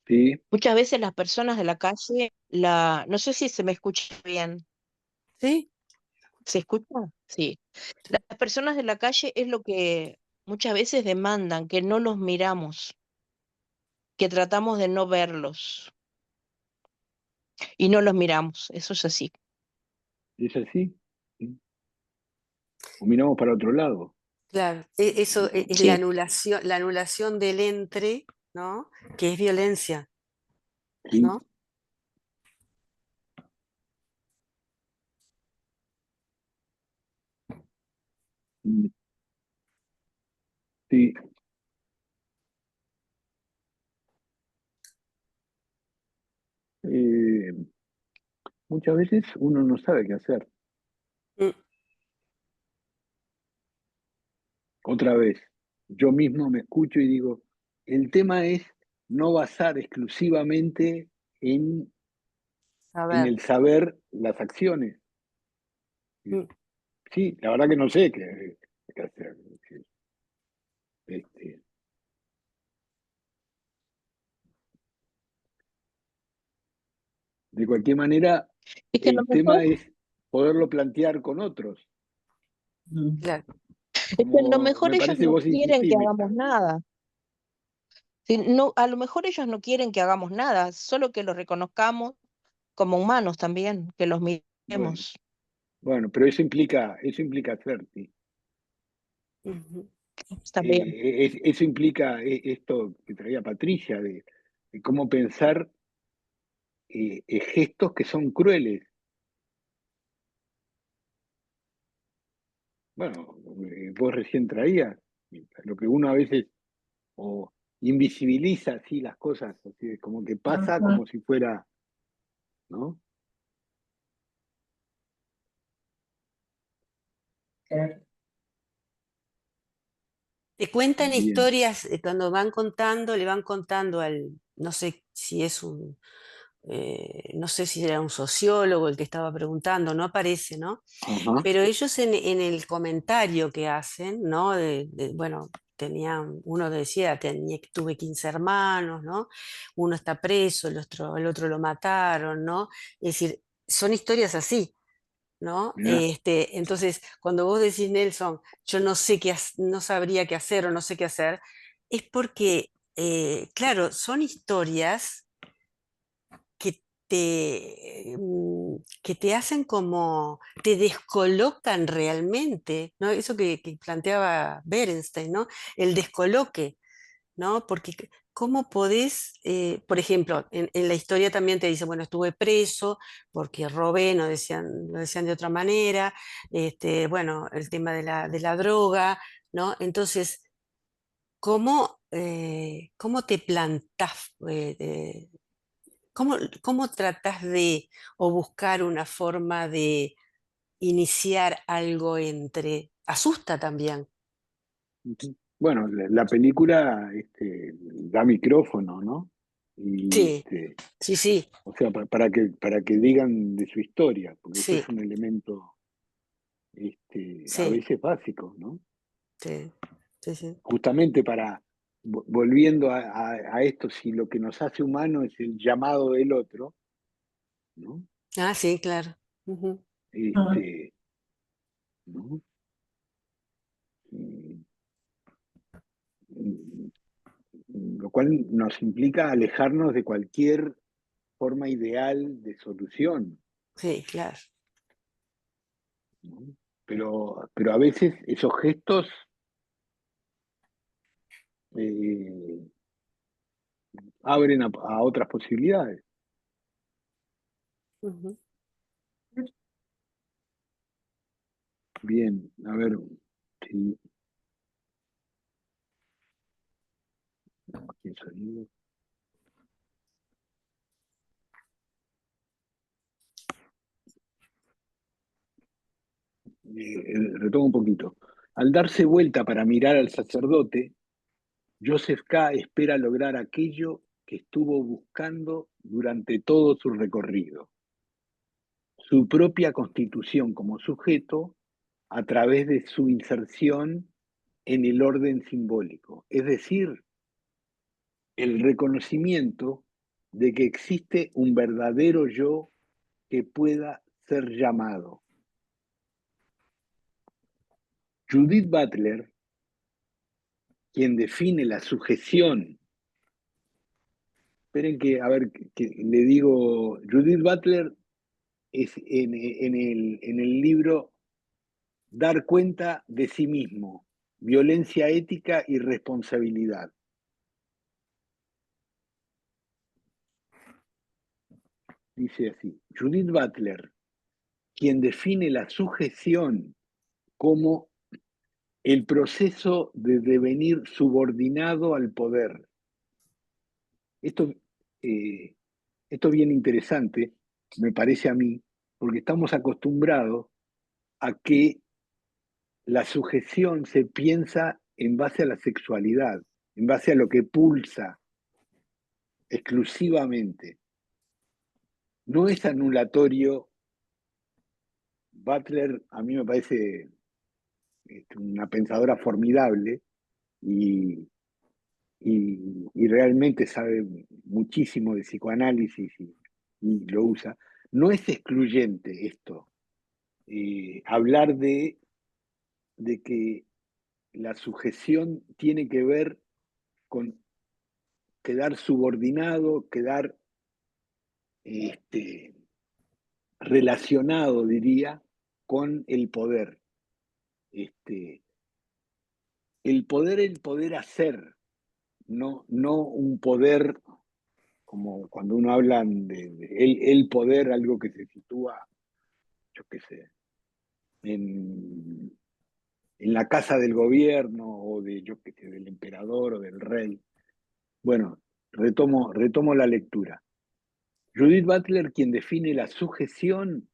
sí, muchas veces las personas de la calle, no sé si se me escucha bien. ¿Sí? ¿Se escucha? Sí. Las personas de la calle es lo que muchas veces demandan, que no los miramos, que tratamos de no verlos y no los miramos. Eso es así. es así. ¿Sí? O miramos para otro lado. Claro, eso es Sí. la anulación del entre, ¿no? Que es violencia, ¿Sí? ¿no? Sí. Eh, muchas veces uno no sabe qué hacer. Mm. Otra vez, yo mismo me escucho y digo, el tema es no basar exclusivamente A en ver. el saber las acciones. Mm. Sí, la verdad que no sé qué hacer. Este, de cualquier manera, Es que a lo el mejor, tema es poderlo plantear con otros, Claro. es que a lo como mejor me ellos parece no vos quieren que insistís, hagamos Mirta. nada. Sí, no, a lo mejor ellos no quieren que hagamos nada, solo que los reconozcamos como humanos también, que los Bueno, miremos. bueno, pero eso implica hacer, sí. Ujú. Está bien. Eso implica esto que traía Patricia, de cómo pensar gestos que son crueles. Bueno, vos recién traías lo que uno a veces o invisibiliza así las cosas, así, como que pasa Ajá, como si fuera, ¿no? claro. Te cuentan Bien, historias cuando van contando, le van contando no sé si es no sé si era un sociólogo el que estaba preguntando, no aparece, ¿no? ajá, Pero ellos en el comentario que hacen, ¿no? Bueno, uno decía, tuve 15 hermanos, ¿no? Uno está preso, el otro lo mataron, ¿no? Es decir, son historias así, ¿no? mirá, Entonces, cuando vos decís, Nelson, yo no sé no sabría qué hacer o no sé qué hacer, es porque, claro, son historias que te hacen como, te descolocan realmente, ¿no? Eso que planteaba Berenstein, ¿no? El descoloque, ¿no? Porque ¿cómo podés, por ejemplo, en la historia también te dice, bueno, estuve preso porque robé, no decían, lo decían de otra manera, bueno, el tema de la droga, ¿no? Entonces, ¿cómo te plantás? cómo tratas de o buscar una forma de iniciar algo entre... Asusta también. Bueno, la película da micrófono, ¿no? Y Sí, sí, sí, o sea, para que digan de su historia, porque eso sí, es un elemento a sí, veces básico, ¿no? sí, sí, sí. Justamente para, volviendo a esto, si lo que nos hace humanos es el llamado del otro, ¿no? Ah, sí, claro. Ujú. Mm. Este, ¿no? Y- y- lo cual nos implica alejarnos de cualquier forma ideal de solución, Sí, claro. ¿no? Pero a veces esos gestos eh, abren a otras posibilidades. Ujú. Bien, a ver, sí, aquí el sonido. Retomo un poquito. Al darse vuelta para mirar al sacerdote, Joseph K. espera lograr aquello que estuvo buscando durante todo su recorrido, su propia constitución como sujeto a través de su inserción en el orden simbólico, es decir, el reconocimiento de que existe un verdadero yo que pueda ser llamado. Judith Butler, quien define la sujeción, esperen que, a ver, que le digo, Judith Butler es en el libro Dar cuenta de sí mismo, violencia ética y responsabilidad. Dice así, Judith Butler, quien define la sujeción como el proceso de devenir subordinado al poder. Esto, eh, esto es bien interesante, me parece a mí, porque estamos acostumbrados a que la sujeción se piensa en base a la sexualidad, en base a lo que pulsa exclusivamente. No es anulatorio. Butler a mí me parece una pensadora formidable y, y realmente sabe muchísimo de psicoanálisis y lo usa. No es excluyente esto, hablar de que la sujeción tiene que ver con quedar subordinado, quedar este, relacionado, diría, con el poder. Este, el poder hacer, no un poder como cuando uno habla de el poder, algo que se sitúa, yo qué sé, en la casa del gobierno o de, yo qué sé, del emperador o del rey. Bueno, retomo la lectura. Judith Butler, quien define la sujeción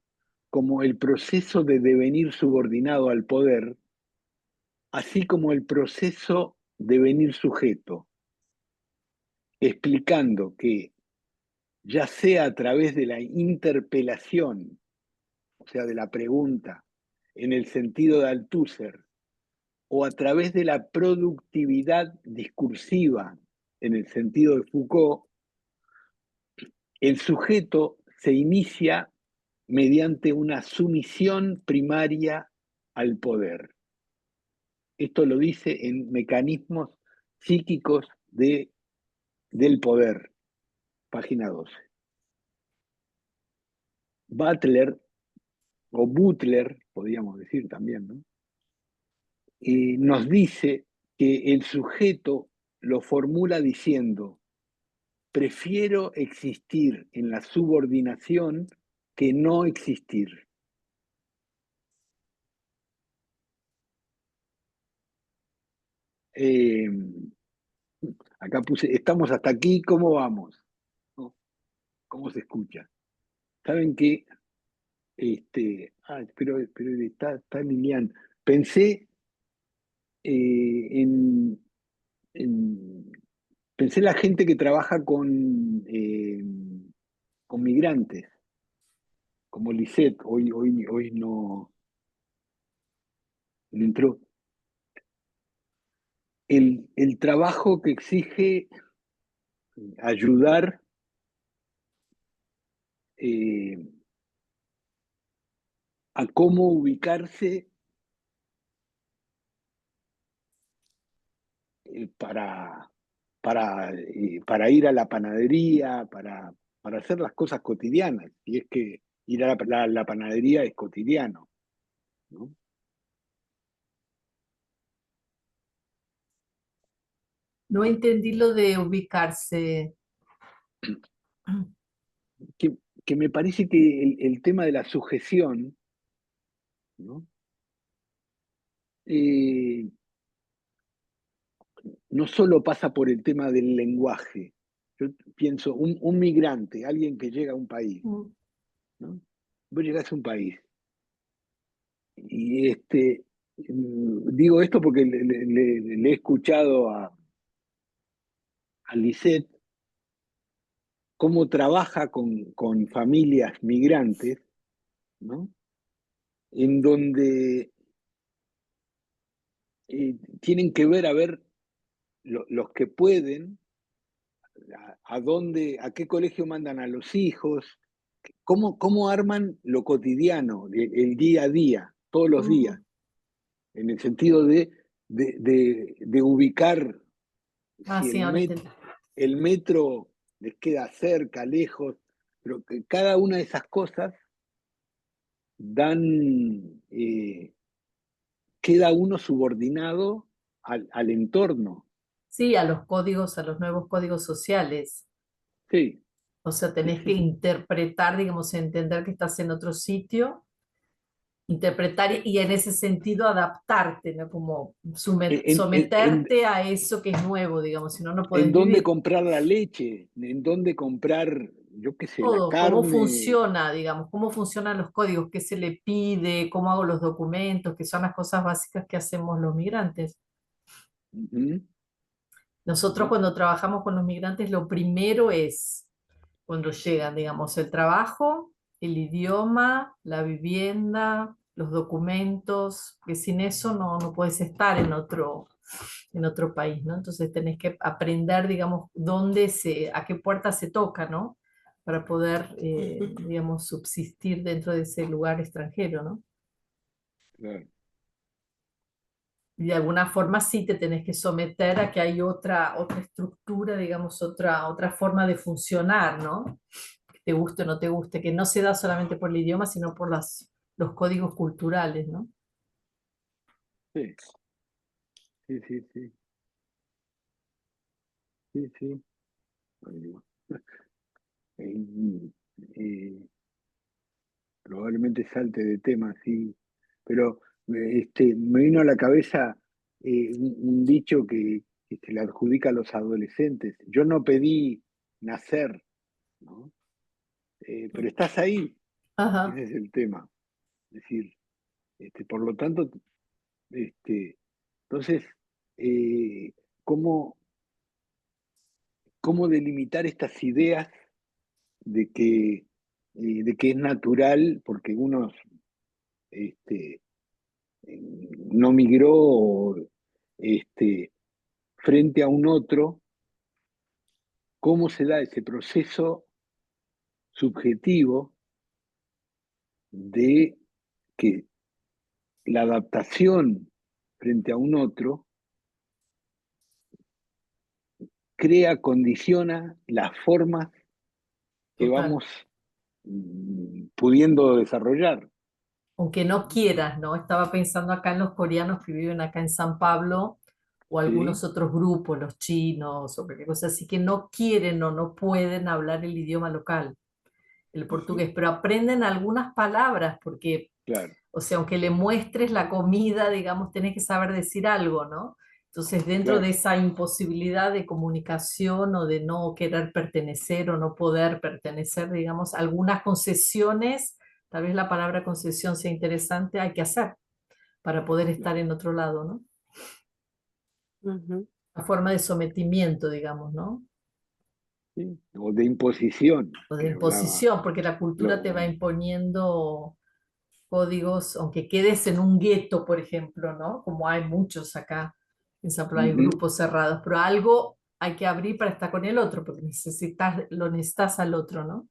como el proceso de devenir subordinado al poder, así como el proceso de venir sujeto, explicando que ya sea a través de la interpelación, o sea, de la pregunta, en el sentido de Althusser, o a través de la productividad discursiva, en el sentido de Foucault, el sujeto se inicia mediante una sumisión primaria al poder. Esto lo dice en Mecanismos psíquicos del poder, página 12. Butler, o Butler, podríamos decir también, ¿no? Nos dice que el sujeto lo formula diciendo, prefiero existir en la subordinación que no existir. Acá puse, estamos hasta aquí, ¿cómo vamos? ¿No? cómo se escucha. ¿Saben qué? Pero está Lilian. Pensé en, pensé en la gente que trabaja con migrantes, como Lisette, hoy no entró. El trabajo que exige ayudar a cómo ubicarse para ir a la panadería, para hacer las cosas cotidianas. Y es que ir a la panadería es cotidiano, ¿no? No entendí lo de ubicarse. Que me parece que el tema de la sujeción, ¿no? No solo pasa por el tema del lenguaje. Yo pienso, un migrante, alguien que llega a un país, ¿no? Vos llegás a un país y digo esto porque le he escuchado a Lisette cómo trabaja con familias migrantes, ¿no? En donde tienen que ver, a ver, los que pueden, a qué colegio mandan a los hijos, cómo arman lo cotidiano, el día a día, todos los días, en el sentido de ubicar si Sí, ahora entendí. el metro les queda cerca, lejos, pero que cada una de esas cosas dan, queda uno subordinado al entorno. Sí, a los códigos, a los nuevos códigos sociales. Sí, O sea, sí, tenés que sí. interpretar, digamos, entender que estás en otro sitio, interpretar y en ese sentido adaptarte, ¿no? Como someterte a eso que es nuevo, digamos, si no, no en podés dónde vivir. comprar la leche, en dónde comprar, yo qué sé, la Todo, cómo carne. funciona, digamos, cómo funcionan los códigos, qué se le pide, cómo hago los documentos, que son las cosas básicas que hacemos los migrantes. Ujú, Nosotros ujú. cuando trabajamos con los migrantes, lo primero es, cuando llegan, digamos, el trabajo, el idioma, la vivienda, los documentos, que sin eso no puedes estar en otro país, ¿no? Entonces tenés que aprender, digamos, a qué puerta se toca, ¿no? Para poder, digamos, subsistir dentro de ese lugar extranjero, ¿no? Claro. Y de alguna forma sí te tenés que someter a que hay otra estructura, digamos, otra forma de funcionar, ¿no? Que te guste o no te guste, que no se da solamente por el idioma, sino por los códigos culturales, ¿no? Sí, sí, sí, sí, sí, sí. Bueno, eh, eh, probablemente salte de tema, sí, pero me vino a la cabeza un dicho que se le adjudica a los adolescentes. Yo no pedí nacer, ¿no? Pero estás ahí, Ajá. ese es el tema. Es decir, por lo tanto, entonces, eh, ¿cómo, cómo delimitar estas ideas de que es natural, porque uno este, no migró este, frente a un otro, cómo se da ese proceso subjetivo de que la adaptación frente a un otro crea, condiciona las formas que Total. vamos pudiendo desarrollar. Aunque no quieras, ¿no? Estaba pensando acá en los coreanos que viven acá en San Pablo o ¿Sí? algunos otros grupos, los chinos o cualquier cosa así, que no quieren o no pueden hablar el idioma local, el Ujú, portugués, pero aprenden algunas palabras porque, claro, o sea, aunque le muestres la comida, digamos, tenés que saber decir algo, ¿no? Entonces, dentro Claro. de esa imposibilidad de comunicación o de no querer pertenecer o no poder pertenecer, digamos, algunas concesiones, tal vez la palabra concesión sea interesante, hay que hacer para poder estar en otro lado, ¿no? Ujú. Una forma de sometimiento, digamos, ¿no? ¿Sí? O de imposición, O de que hablaba. imposición, porque la cultura te va Lo- imponiendo códigos, aunque quedes en un gueto, por ejemplo, ¿no? Como hay muchos acá en San Pablo, hay Ujú. grupos cerrados, pero algo hay que abrir para estar con el otro, porque lo necesitas al otro, ¿no?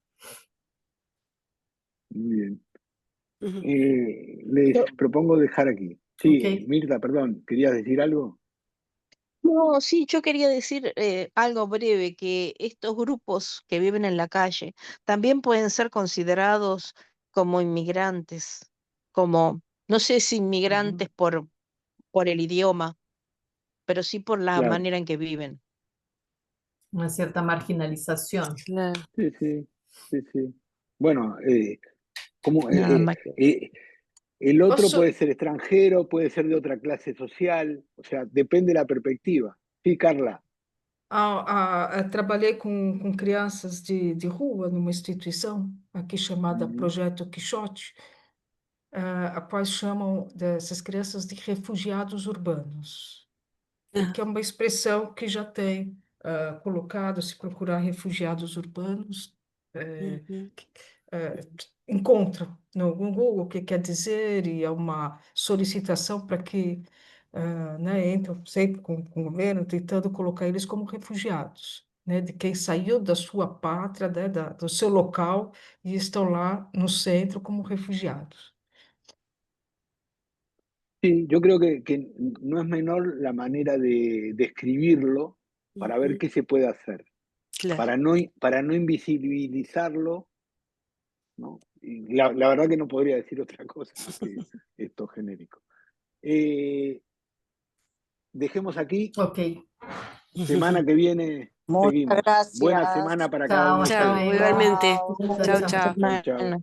Muy bien. Ujú. Les Yo- propongo dejar aquí. Sí, Ok. Mirta, perdón, ¿querías decir algo? No, sí, yo quería decir algo breve, que estos grupos que viven en la calle también pueden ser considerados como inmigrantes, como, no sé si Ujú. inmigrantes por el idioma, pero sí por la Claro. manera en que viven. Una cierta marginalización. Claro. Sí, sí, sí, sí. Bueno, como, Nada más que... el otro puede Posso, ser extranjero, puede ser de otra clase social, o sea, depende de la perspectiva. Sí, Carla. trabalhei com crianças de rua numa instituição aqui chamada Ujú. Projeto Quixote, a quais chamam dessas crianças de refugiados urbanos, Ah, que é uma expressão que já tem colocado, se procurar refugiados urbanos, ujú. que- encontra no Google o que quer dizer, e é uma solicitação para que né, entram sempre com o governo tentando colocar eles como refugiados, né, de quem saiu da sua pátria, né, do seu local, e estão lá no centro como refugiados. Sí, yo creo que no es menor la manera de describirlo para ver Ujú. qué se puede hacer, Claro. para no invisibilizarlo, ¿no? Y la verdad que no podría decir otra cosa más que esto genérico. Dejemos aquí, Ok. semana que viene Muchas seguimos. Buena gracias. semana para cada Chao, uno de hasta Chao, ustedes. luego. igualmente. Chao. Chao, Chao, chao. chao. Chau, chau. Semana.